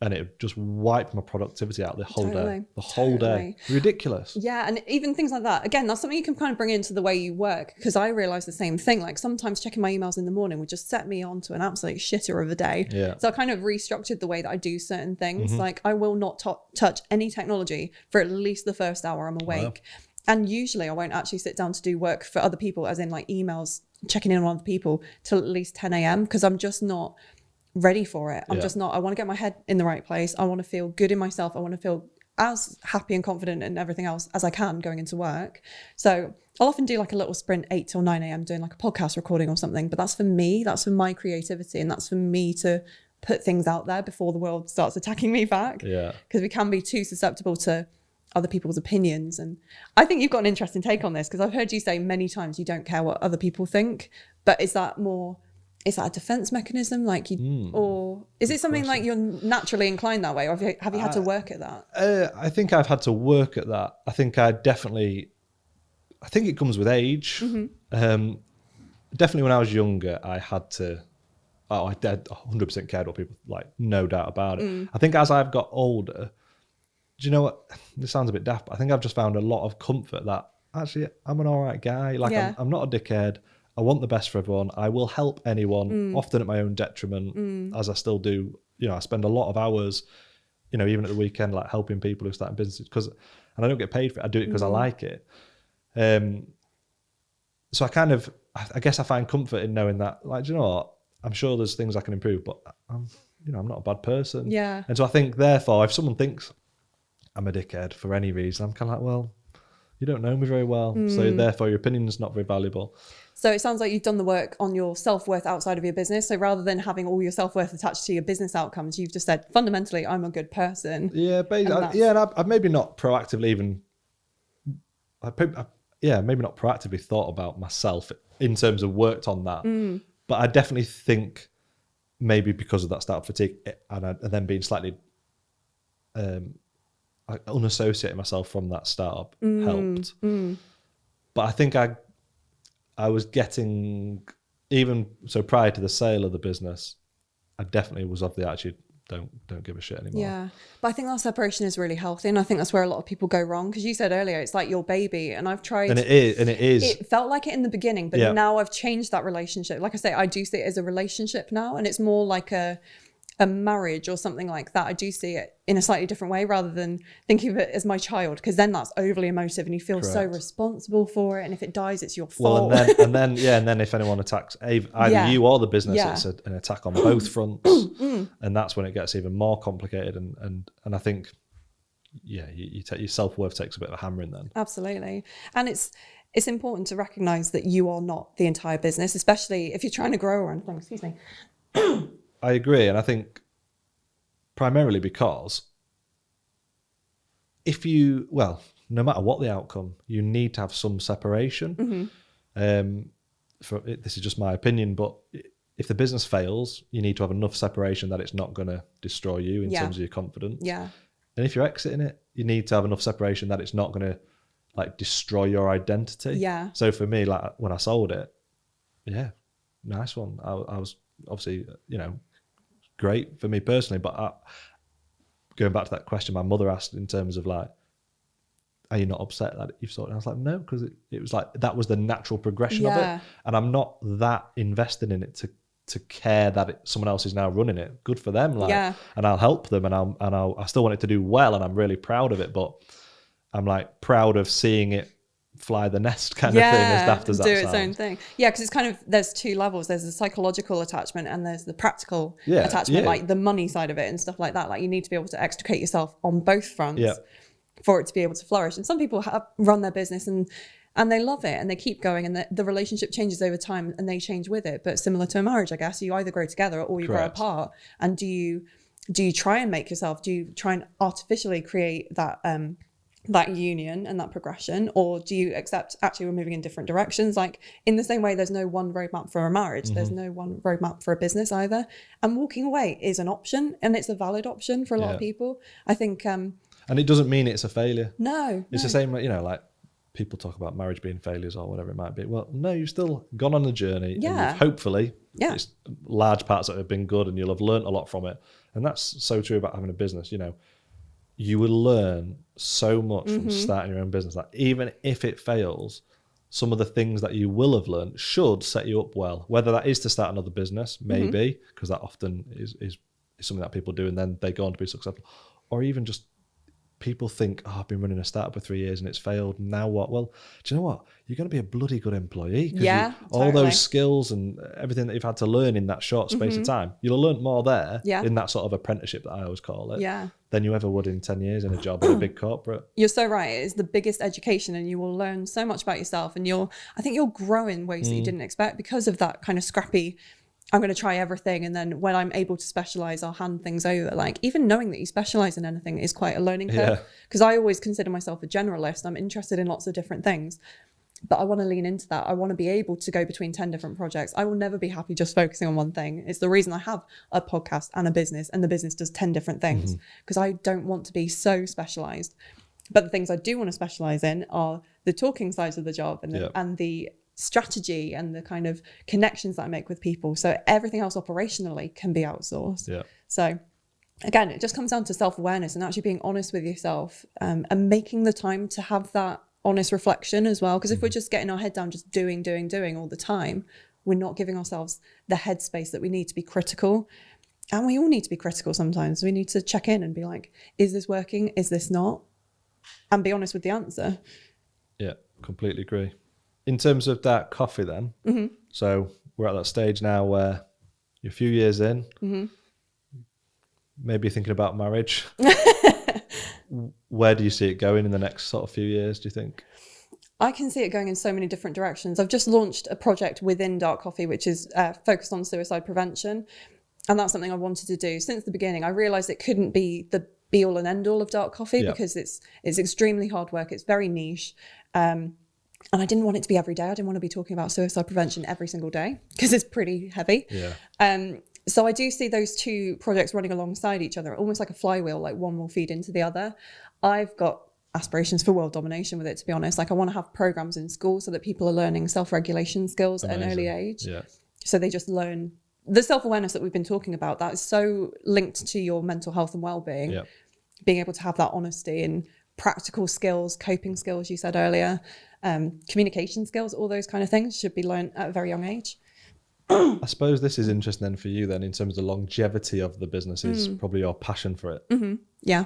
And it just wiped my productivity out the whole day. Ridiculous. Yeah, and even things like that. Again, that's something you can kind of bring into the way you work, because I realised the same thing. Like sometimes checking my emails in the morning would just set me onto an absolute shitter of a day. So I kind of restructured the way that I do certain things. Like I will not touch any technology for at least the first hour I'm awake. Wow. And usually I won't actually sit down to do work for other people, as in like emails, checking in on other people, till at least 10 a.m. because I'm just not ready for it. I'm just not. I want to get my head in the right place. I want to feel good in myself. I want to feel as happy and confident and everything else as I can going into work. So I'll often do like a little sprint 8 till 9 a.m. doing like a podcast recording or something. But that's for me, that's for my creativity, and that's for me to put things out there before the world starts attacking me back. Yeah. Because we can be too susceptible to other people's opinions. And I think you've got an interesting take on this, because I've heard you say many times you don't care what other people think. But is that a defense mechanism, like you, or is it something like you're naturally inclined that way, or have you had to work at that? I think I've had to work at that. I think it comes with age. Definitely when I was younger, I had to. I 100% cared what people like, no doubt about it. I think as I've got older, do you know what? This sounds a bit daft, but I think I've just found a lot of comfort that actually I'm an all right guy. Like I'm not a dickhead. I want the best for everyone. I will help anyone, often at my own detriment, as I still do. You know, I spend a lot of hours, you know, even at the weekend, like helping people who start businesses, and I don't get paid for it. I do it because I like it. So I guess I find comfort in knowing that, like, do you know what? I'm sure there's things I can improve, but I'm not a bad person. Yeah. And so I think, therefore, if someone thinks I'm a dickhead for any reason, I'm kind of like, well, you don't know me very well. So therefore your opinion is not very valuable. So it sounds like you've done the work on your self-worth outside of your business. So rather than having all your self-worth attached to your business outcomes, you've just said, fundamentally, I'm a good person. Yeah, basically. And I've maybe not proactively even, maybe not proactively thought about myself in terms of worked on that. But I definitely think maybe because of that startup fatigue and then being slightly unassociating myself from that startup helped. But I think I was getting, even so prior to the sale of the business, I definitely was of the attitude, don't give a shit anymore. Yeah, but I think that separation is really healthy, and I think that's where a lot of people go wrong. Because you said earlier, it's like your baby, and I've tried. And it is. It felt like it in the beginning, but now I've changed that relationship. Like I say, I do see it as a relationship now, and it's more like a marriage or something like that. I do see it in a slightly different way rather than thinking of it as my child, because then that's overly emotive and you feel so responsible for it. And if it dies, it's your fault. Well, and then if anyone attacks either you or the business, it's an attack on both fronts. And that's when it gets even more complicated. And I think, your self-worth takes a bit of a hammering then. Absolutely. And it's important to recognize that you are not the entire business, especially if you're trying to grow or anything. Excuse me. I agree, and I think primarily because no matter what the outcome, you need to have some separation. This is just my opinion, but if the business fails, you need to have enough separation that it's not going to destroy you in terms of your confidence. Yeah. And if you're exiting it, you need to have enough separation that it's not going to like destroy your identity. Yeah. So for me, like when I sold it, nice one. I was obviously, great for me personally, but going back to that question my mother asked in terms of like, are you not upset that you've sold it? And I was like, no, because it was like, that was the natural progression of it. And I'm not that invested in it to care that someone else is now running it. Good for them. And I'll help them and I still want it to do well. And I'm really proud of it, but I'm like proud of seeing it fly the nest kind of thing, as daft as that sounds. Do its own thing. Yeah, because it's kind of, there's two levels. There's the psychological attachment and there's the practical attachment, like the money side of it and stuff like that. Like you need to be able to extricate yourself on both fronts for it to be able to flourish. And some people run their business and they love it and they keep going and the relationship changes over time and they change with it. But similar to a marriage, I guess, you either grow together or you grow apart. And do you try and make yourself, do you try and artificially create that union and that progression, or do you accept actually we're moving in different directions? Like in the same way there's no one roadmap for a marriage, there's no one roadmap for a business either, and walking away is an option and it's a valid option for a lot of people, I think. And it doesn't mean it's a failure. It's the same, like people talk about marriage being failures or whatever it might be. Well, no, you've still gone on the journey and you've hopefully it's large parts that have been good and you'll have learned a lot from it. And that's so true about having a business. You will learn so much from starting your own business. Like even if it fails, some of the things that you will have learned should set you up well. Whether that is to start another business, maybe, because that often is something that people do and then they go on to be successful. Or even just people think, oh, I've been running a startup for 3 years and it's failed. Now what? Well, do you know what? You're going to be a bloody good employee. Yeah, all those skills and everything that you've had to learn in that short space of time, you'll have learned more there in that sort of apprenticeship that I always call it, than you ever would in 10 years in a job in a big corporate. You're so right. It is the biggest education, and you will learn so much about yourself, and I think you'll grow in ways that you didn't expect because of that kind of scrappy, I'm going to try everything, and then when I'm able to specialize, I'll hand things over. Like, even knowing that you specialize in anything is quite a learning curve, because I always consider myself a generalist. I'm interested in lots of different things, but I want to lean into that. I want to be able to go between 10 different projects. I will never be happy just focusing on one thing. It's the reason I have a podcast and a business, and the business does 10 different things, because I don't want to be so specialized. But the things I do want to specialize in are the talking sides of the job and the strategy and the kind of connections that I make with people. So everything else operationally can be outsourced. So again, it just comes down to self-awareness and actually being honest with yourself, and making the time to have that honest reflection as well. Because if we're just getting our head down, just doing all the time, we're not giving ourselves the headspace that we need to be critical. And we all need to be critical sometimes. We need to check in and be like, is this working? Is this not? And be honest with the answer. Yeah, completely agree. In terms of that coffee then, so we're at that stage now where you're a few years in, maybe thinking about marriage. Where do you see it going in the next sort of few years, do you think? I can see it going in so many different directions. I've just launched a project within Dark Coffee, which is focused on suicide prevention. And that's something I wanted to do since the beginning. I realized it couldn't be the be all and end all of Dark Coffee because it's extremely hard work. It's very niche. And I didn't want it to be every day. I didn't want to be talking about suicide prevention every single day because it's pretty heavy. So I do see those two projects running alongside each other, almost like a flywheel, like one will feed into the other. I've got aspirations for world domination with it, to be honest. Like, I want to have programs in school so that people are learning self-regulation skills at an early age. So they just learn the self-awareness that we've been talking about. That is so linked to your mental health and well-being. Being able to have that honesty and practical skills, coping skills, you said earlier, communication skills, all those kind of things should be learned at a very young age. I suppose this is interesting then for you then, in terms of the longevity of the business is probably your passion for it. Yeah.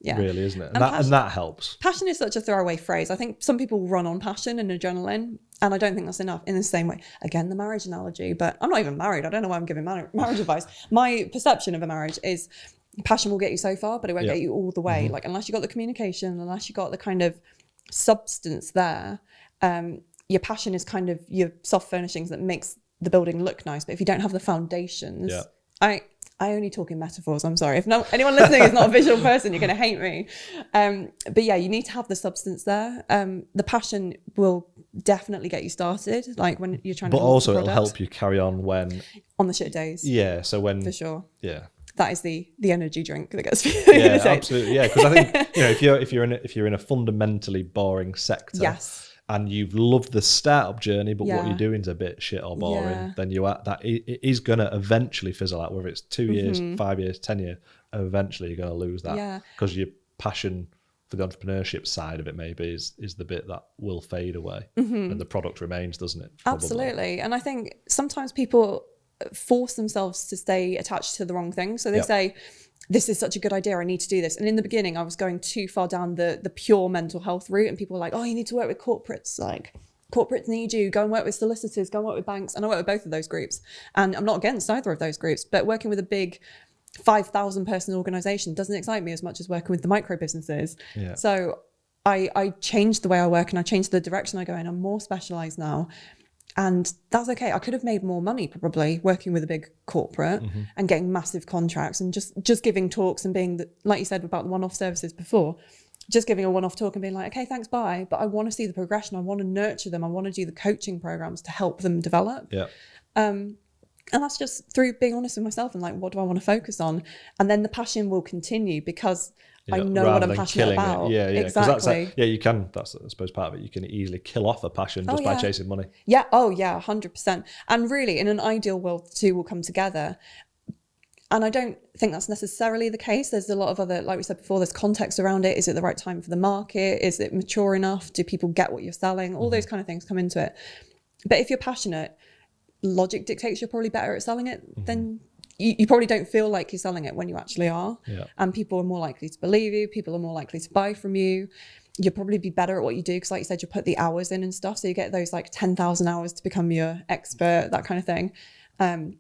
Really, isn't it? And that helps. Passion is such a throwaway phrase. I think some people run on passion and adrenaline, and I don't think that's enough. In the same way, again, the marriage analogy, but I'm not even married. I don't know why I'm giving marriage advice. My perception of a marriage is passion will get you so far, but it won't get you all the way. Like, unless you got the communication, unless you got the kind of substance there, your passion is kind of your soft furnishings that makes the building look nice. But if you don't have the foundations, I only talk in metaphors. I'm sorry. If anyone listening is not a visual person, you're going to hate me. But yeah, you need to have the substance there. The passion will definitely get you started, like when you're trying to. But also, it'll help you carry on when on the shit days. Yeah. So when for sure. Yeah. That is the energy drink that gets me. Yeah, absolutely. Yeah, because I think if you're in a fundamentally boring sector. And you've loved the startup journey, but what you're doing is a bit shit or boring, then it is going to eventually fizzle out, whether it's 2 years, 5 years, 10 years, eventually you're going to lose that because your passion for the entrepreneurship side of it maybe is the bit that will fade away and the product remains, doesn't it? Probably. Absolutely. And I think sometimes people force themselves to stay attached to the wrong thing. So they say, this is such a good idea, I need to do this. And in the beginning, I was going too far down the pure mental health route, and people were like, oh, you need to work with corporates. Like, corporates need you. Go and work with solicitors, go and work with banks. And I work with both of those groups. And I'm not against either of those groups, but working with a big 5,000 person organization doesn't excite me as much as working with the micro businesses. So I changed the way I work and I changed the direction I go in. I'm more specialized now. And that's okay. I could have made more money probably working with a big corporate and getting massive contracts and just giving talks and being, like you said about the one-off services before, just giving a one-off talk and being like, okay, thanks, bye. But I want to see the progression. I want to nurture them. I want to do the coaching programs to help them develop. And that's just through being honest with myself and like, what do I want to focus on? And then the passion will continue because I know what I'm passionate about. Exactly. You can, that's I suppose part of it. You can easily kill off a passion just by chasing money. 100%. And really, in an ideal world, the two will come together. And I don't think that's necessarily the case. There's a lot of other, like we said before, there's context around it. Is it the right time for the market? Is it mature enough? Do people get what you're selling? All those kind of things come into it. But if you're passionate, logic dictates you're probably better at selling it than you probably don't feel like you're selling it when you actually are. Yeah. And people are more likely to believe you. People are more likely to buy from you. You'll probably be better at what you do because, like you said, you put the hours in and stuff. So you get those like 10,000 hours to become your expert, that kind of thing.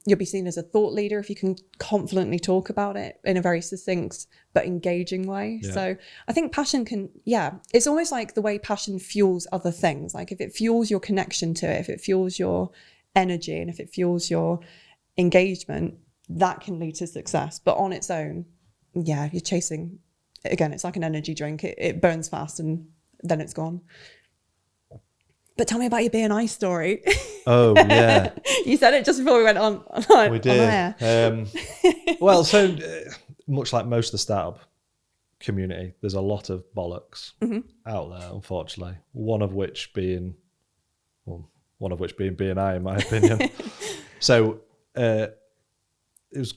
You'll be seen as a thought leader if you can confidently talk about it in a very succinct but engaging way. Yeah. So I think passion can, it's almost like the way passion fuels other things. Like if it fuels your connection to it, if it fuels your energy, and if it fuels your engagement, that can lead to success. But on its own, you're chasing, again, it's like an energy drink. It burns fast and then it's gone. But tell me about your BNI story. Oh, yeah. You said it just before we went on. We did. Well, so much like most of the startup community, there's a lot of bollocks out there, unfortunately. One of which being BNI, in my opinion. So it was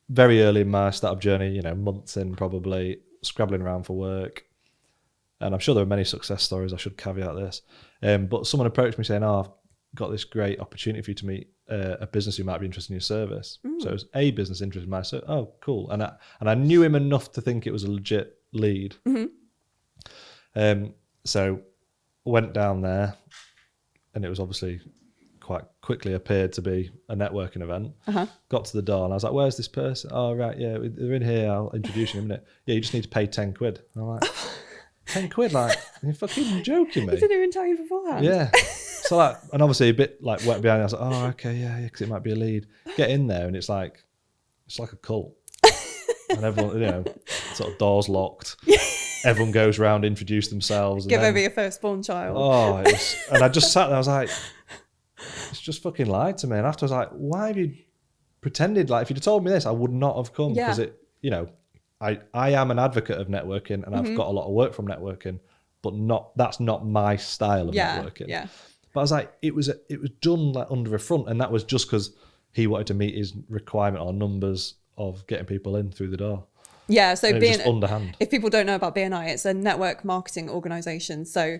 very early in my startup journey, months in probably, scrabbling around for work. And I'm sure there are many success stories, I should caveat this. But someone approached me saying, I've got this great opportunity for you to meet a business who might be interested in your service. So it was a business interested in my service. Oh, cool. And I knew him enough to think it was a legit lead. So went down there, and it was obviously quite quickly appeared to be a networking event. Got to the door and I was like, where's this person? Oh, right, yeah, they're in here. I'll introduce you in a minute. Yeah, you just need to pay 10 quid. And I'm like, 10 quid? Like, you're fucking joking me. He didn't even tell you beforehand. Yeah. So like, and obviously a bit like wet behind. I was like, oh, okay, yeah, because it might be a lead. Get in there and it's like a cult. And everyone, sort of doors locked. Everyone goes around, introduce themselves. Give over your firstborn child. Oh, and I just sat there, I was like, it's just fucking lied to me. And after I was like, why have you pretended? Like, if you'd have told me this, I would not have come. Because I am an advocate of networking and I've got a lot of work from networking, but that's not my style of networking. Yeah. But I was like, it was done like under a front, and that was just because he wanted to meet his requirement or numbers of getting people in through the door. Yeah, so being underhand. If people don't know about BNI, it's a network marketing organization. So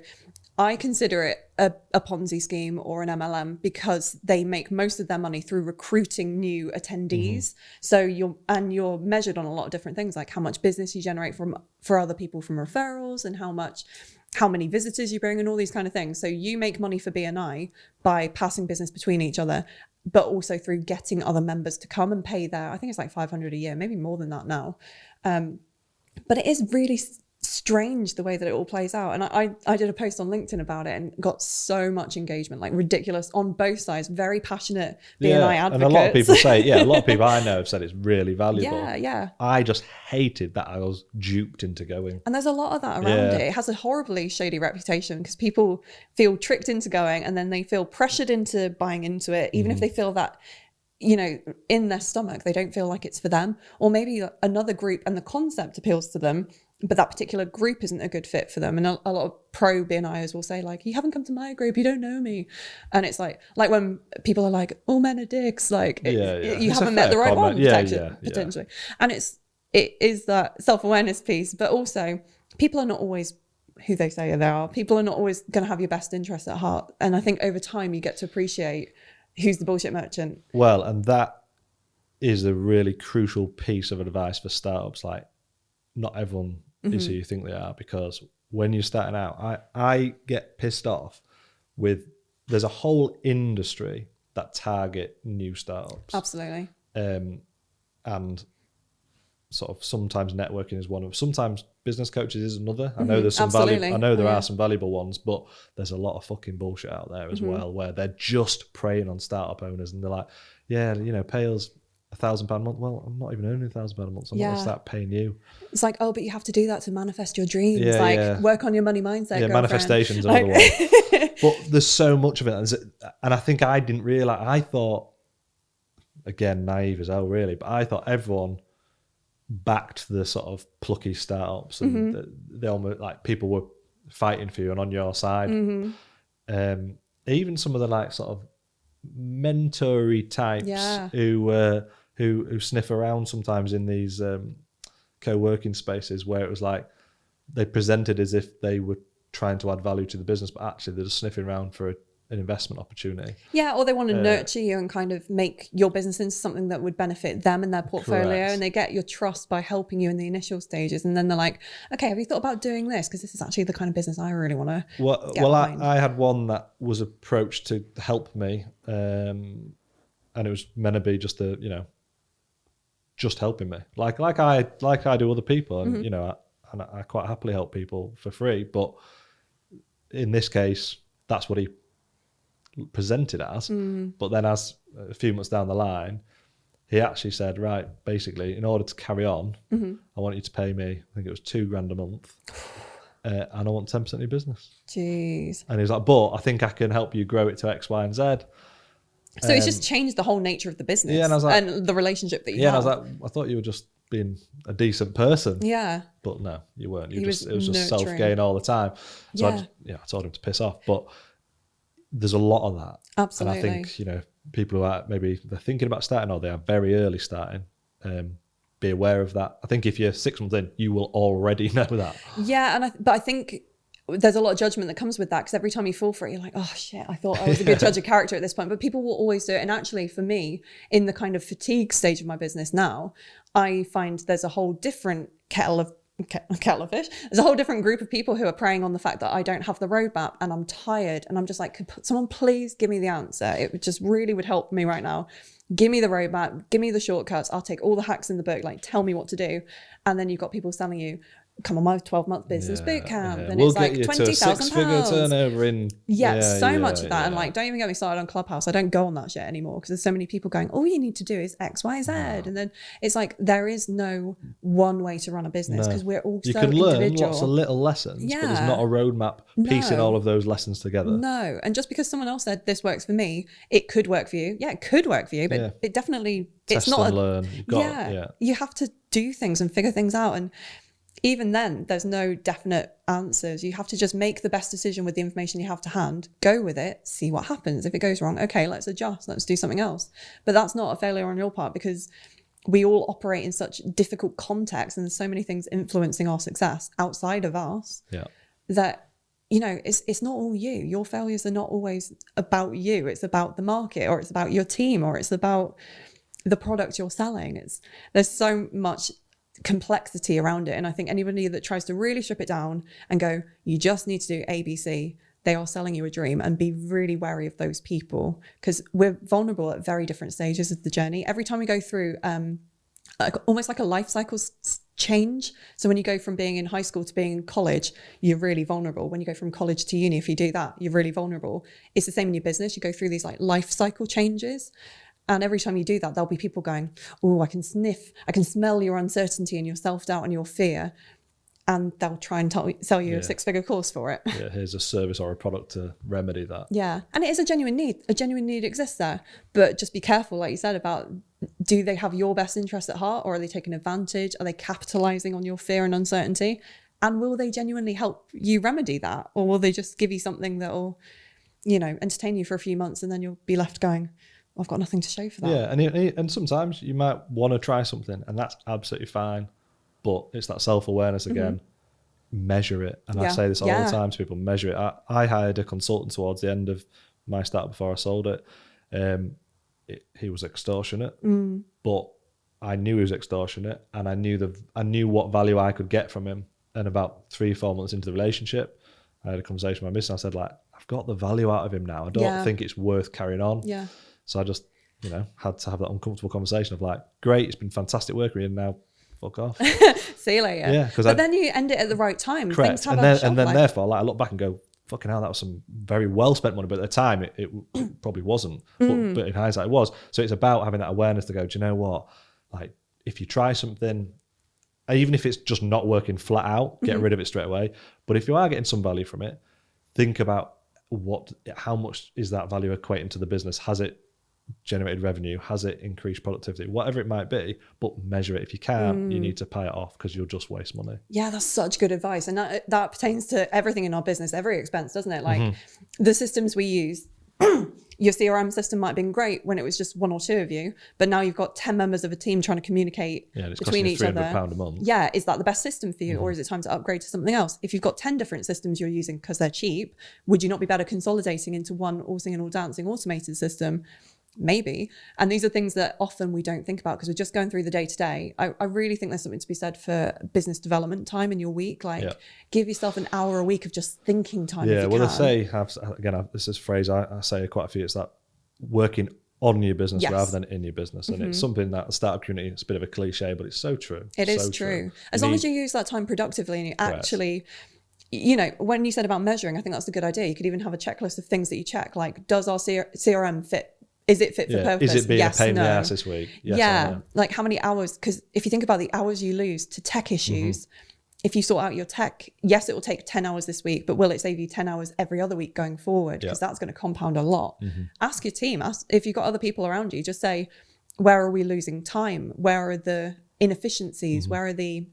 I consider it a Ponzi scheme or an MLM because they make most of their money through recruiting new attendees. So you're measured on a lot of different things, like how much business you generate for other people from referrals, and how many visitors you bring, and all these kind of things. So you make money for BNI by passing business between each other, but also through getting other members to come and pay I think it's like 500 a year, maybe more than that now. But it is really strange the way that it all plays out. And I did a post on LinkedIn about it and got so much engagement, like ridiculous, on both sides, very passionate BNI advocates. And a lot of people say, a lot of people I know have said it's really valuable. Yeah. I just hated that I was duped into going. And there's a lot of that around it. It has a horribly shady reputation because people feel tricked into going, and then they feel pressured into buying into it, even if they feel that, in their stomach, they don't feel like it's for them. Or maybe another group and the concept appeals to them, but that particular group isn't a good fit for them. And a lot of pro BNIers will say, like, you haven't come to my group, you don't know me. And it's like when people are like, all men are dicks, like you haven't met the right one, potentially. And it is that self-awareness piece, but also people are not always who they say they are. People are not always going to have your best interests at heart. And I think over time you get to appreciate who's the bullshit merchant. Well, and that is a really crucial piece of advice for startups. Like, not everyone is who you think they are, because when you're starting out, I get pissed off with, there's a whole industry that target new startups. Absolutely. And sort of sometimes networking is one of, sometimes business coaches is another. I know there's some valuable, I know there are some valuable ones, but there's a lot of fucking bullshit out there as well, where they're just preying on startup owners, and they're like, pay us £1,000 a month. Well, I'm not even earning £1,000 a month, so I'm not going to start paying you. It's like, oh, but you have to do that to manifest your dreams. Work on your money mindset. Yeah, manifestation's another one. But there's so much of it, and I think I didn't realize. I thought, again, naive as hell, really, but I thought everyone backed the sort of plucky startups, and they almost, like, people were fighting for you and on your side. Even some of the, like, sort of mentory types who sniff around sometimes in these co-working spaces, where it was like they presented as if they were trying to add value to the business, but actually they're just sniffing around for an investment opportunity. Yeah, or they want to nurture you and kind of make your business into something that would benefit them and their portfolio. Correct. And they get your trust by helping you in the initial stages. And then they're like, okay, have you thought about doing this? Because this is actually the kind of business I really want to get behind. I had one that was approached to help me. And it was meant to be just just helping me. Like I do other people. And, and I quite happily help people for free. But in this case, that's what he presented as. But then as a few months down the line, he actually said, right, basically, in order to carry on, I want you to pay me, I think it was $2,000 a month. And I want 10% of your business. Jeez. And he was like, but I think I can help you grow it to X, Y, and Z. So it's just changed the whole nature of the business and the relationship that you have. Yeah, and I was like, I thought you were just being a decent person. Yeah. But no, you weren't. It was just self-gain all the time. So I told him to piss off. But there's a lot of that. Absolutely. And I think, people who are maybe they're thinking about starting or they are very early starting, be aware of that. I think if you're 6 months in, you will already know that. Yeah, but I think there's a lot of judgment that comes with that, because every time you fall for it, you're like, oh shit, I thought I was a good judge of character at this point. But people will always do it. And actually, for me, in the kind of fatigue stage of my business now, I find there's a whole different kettle of fish. There's a whole different group of people who are preying on the fact that I don't have the roadmap and I'm tired. And I'm just like, could someone please give me the answer? It just really would help me right now. Give me the roadmap, give me the shortcuts. I'll take all the hacks in the book, like tell me what to do. And then you've got people telling you, come on my 12-month business boot camp, and it's like £20,000 turnover in so much of that. And like, don't even get me started on Clubhouse. I don't go on that shit anymore, because there's so many people going, all you need to do is X, Y, Z. And then it's like, there is no one way to run a business, because we're all you so can learn individual. Lots of little lessons, but there's not a roadmap piecing all of those lessons together. No. And just because someone else said this works for me, it could work for you. Yeah, it could work for you, but it definitely Test it's not and learn. You've got, you have to do things and figure things out. And even then, there's no definite answers. You have to just make the best decision with the information you have to hand, go with it, see what happens. If it goes wrong, okay, let's adjust, let's do something else. But that's not a failure on your part, because we all operate in such difficult contexts, and there's so many things influencing our success outside of us that, it's not all you. Your failures are not always about you. It's about the market, or it's about your team, or it's about the product you're selling. There's so much complexity around it. And I think anybody that tries to really strip it down and go, you just need to do ABC, they are selling you a dream. And be really wary of those people, because we're vulnerable at very different stages of the journey. Every time we go through almost like a life cycle change. So when you go from being in high school to being in college, you're really vulnerable. When you go from college to uni, if you do that, you're really vulnerable. It's the same in your business. You go through these like life cycle changes. And every time you do that, there'll be people going, oh, I can smell your uncertainty and your self-doubt and your fear. And they'll try and sell you a 6-figure course for it. Yeah, here's a service or a product to remedy that. Yeah. And it is a genuine need. A genuine need exists there. But just be careful, like you said, about, do they have your best interest at heart, or are they taking advantage? Are they capitalizing on your fear and uncertainty? And will they genuinely help you remedy that? Or will they just give you something that will, entertain you for a few months, and then you'll be left going, I've got nothing to show for that. Yeah, and sometimes you might want to try something, and that's absolutely fine. But it's that self-awareness again. Measure it. And I say this all the time to people, measure it. I hired a consultant towards the end of my start before I sold it. He was extortionate, but I knew he was extortionate, and I knew what value I could get from him. And about 3-4 months into the relationship, I had a conversation with my missus. I said, I've got the value out of him now. I don't think it's worth carrying on. Yeah. So I just, had to have that uncomfortable conversation of great, it's been fantastic working with you, now fuck off. See you later. Yeah, but then you end it at the right time. Correct. And then therefore, I look back and go, fucking hell, that was some very well spent money. But at the time, it probably wasn't. But in hindsight, it was. So it's about having that awareness to go, do you know what? If you try something, even if it's just not working flat out, get rid of it straight away. But if you are getting some value from it, think about how much is that value equating to the business? Has it generated revenue? Has it increased productivity? Whatever it might be, but measure it. If you can't, you need to pay it off, because you'll just waste money. Yeah, that's such good advice. And that pertains to everything in our business, every expense, doesn't it? The systems we use, Your CRM system might have been great when it was just 1 or 2 of you, but now you've got 10 members of a team trying to communicate between each other. £300 a month. Yeah, is that the best system for you, or is it time to upgrade to something else? If you've got 10 different systems you're using because they're cheap, would you not be better consolidating into one all singing, all dancing automated system? Maybe. And these are things that often we don't think about because we're just going through the day to day. I really think there's something to be said for business development time in your week. Like give yourself an hour a week of just thinking time. Yeah, well, they say, again, this is a phrase I say quite a few, it's that working on your business rather than in your business. And it's something that the startup community, it's a bit of a cliche, but it's so true. It is true. As long as you use that time productively and you actually, you know, when you said about measuring, I think that's a good idea. You could even have a checklist of things that you check, like does our CRM fit? Is it fit for purpose? Is it being a pain in the ass this week? Yes, or no? Like how many hours? Because if you think about the hours you lose to tech issues, if you sort out your tech, yes, it will take 10 hours this week, but will it save you 10 hours every other week going forward? Because that's going to compound a lot. Ask your team. If you've got other people around you, just say, where are we losing time? Where are the inefficiencies? Where are the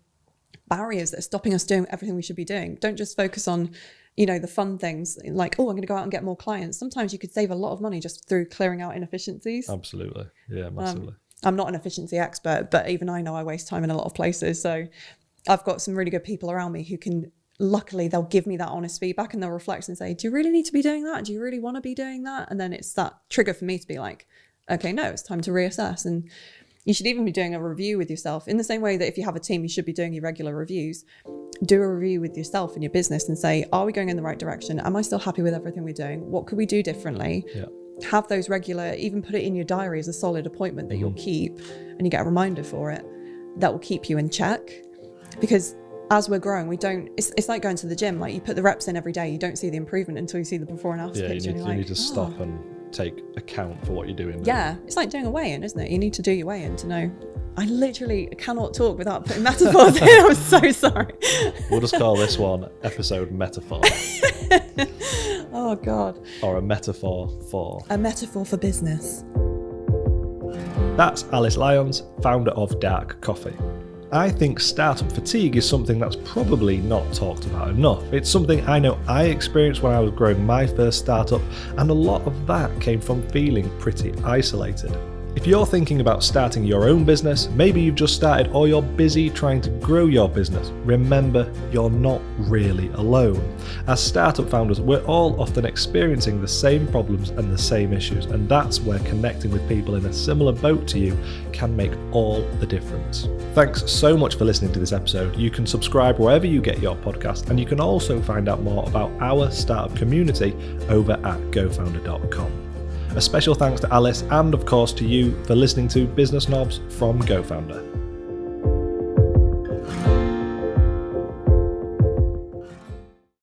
barriers that are stopping us doing everything we should be doing? Don't just focus on, you know, the fun things like, oh, I'm going to go out and get more clients. Sometimes you could save a lot of money just through clearing out inefficiencies. Absolutely. Yeah, massively. I'm not an efficiency expert, but even I know I waste time in a lot of places. So I've got some really good people around me who can, luckily, they'll give me that honest feedback and they'll reflect and say, do you really need to be doing that? Do you really want to be doing that? And then it's that trigger for me to be like, okay, no, it's time to reassess. And you should even be doing a review with yourself in the same way that if you have a team, you should be doing your regular reviews. Do a review with yourself and your business and say, are we going in the right direction? Am I still happy with everything we're doing? What could we do differently? Have those regular, even put it in your diary as a solid appointment that you'll keep, and you get a reminder for it. That will keep you in check. Because as we're growing, it's like going to the gym. Like you put the reps in every day, you don't see the improvement until you see the before and after picture. You need to stop and take account for what you're doing. Yeah, it's like doing a weigh-in, isn't it? You need to do your weigh-in to know. I literally cannot talk without putting metaphors in. I'm so sorry. We'll just call this one episode metaphor. Oh God. Or a metaphor for. A metaphor for business. That's Alice Lyons, founder of Dark Coffee. I think startup fatigue is something that's probably not talked about enough. It's something I know I experienced when I was growing my first startup, and a lot of that came from feeling pretty isolated. If you're thinking about starting your own business, maybe you've just started or you're busy trying to grow your business, remember you're not really alone. As startup founders, we're all often experiencing the same problems and the same issues, and that's where connecting with people in a similar boat to you can make all the difference. Thanks so much for listening to this episode. You can subscribe wherever you get your podcast, and you can also find out more about our startup community over at GoFounder.com. A special thanks to Alice and, of course, to you for listening to Business Knobs from GoFounder.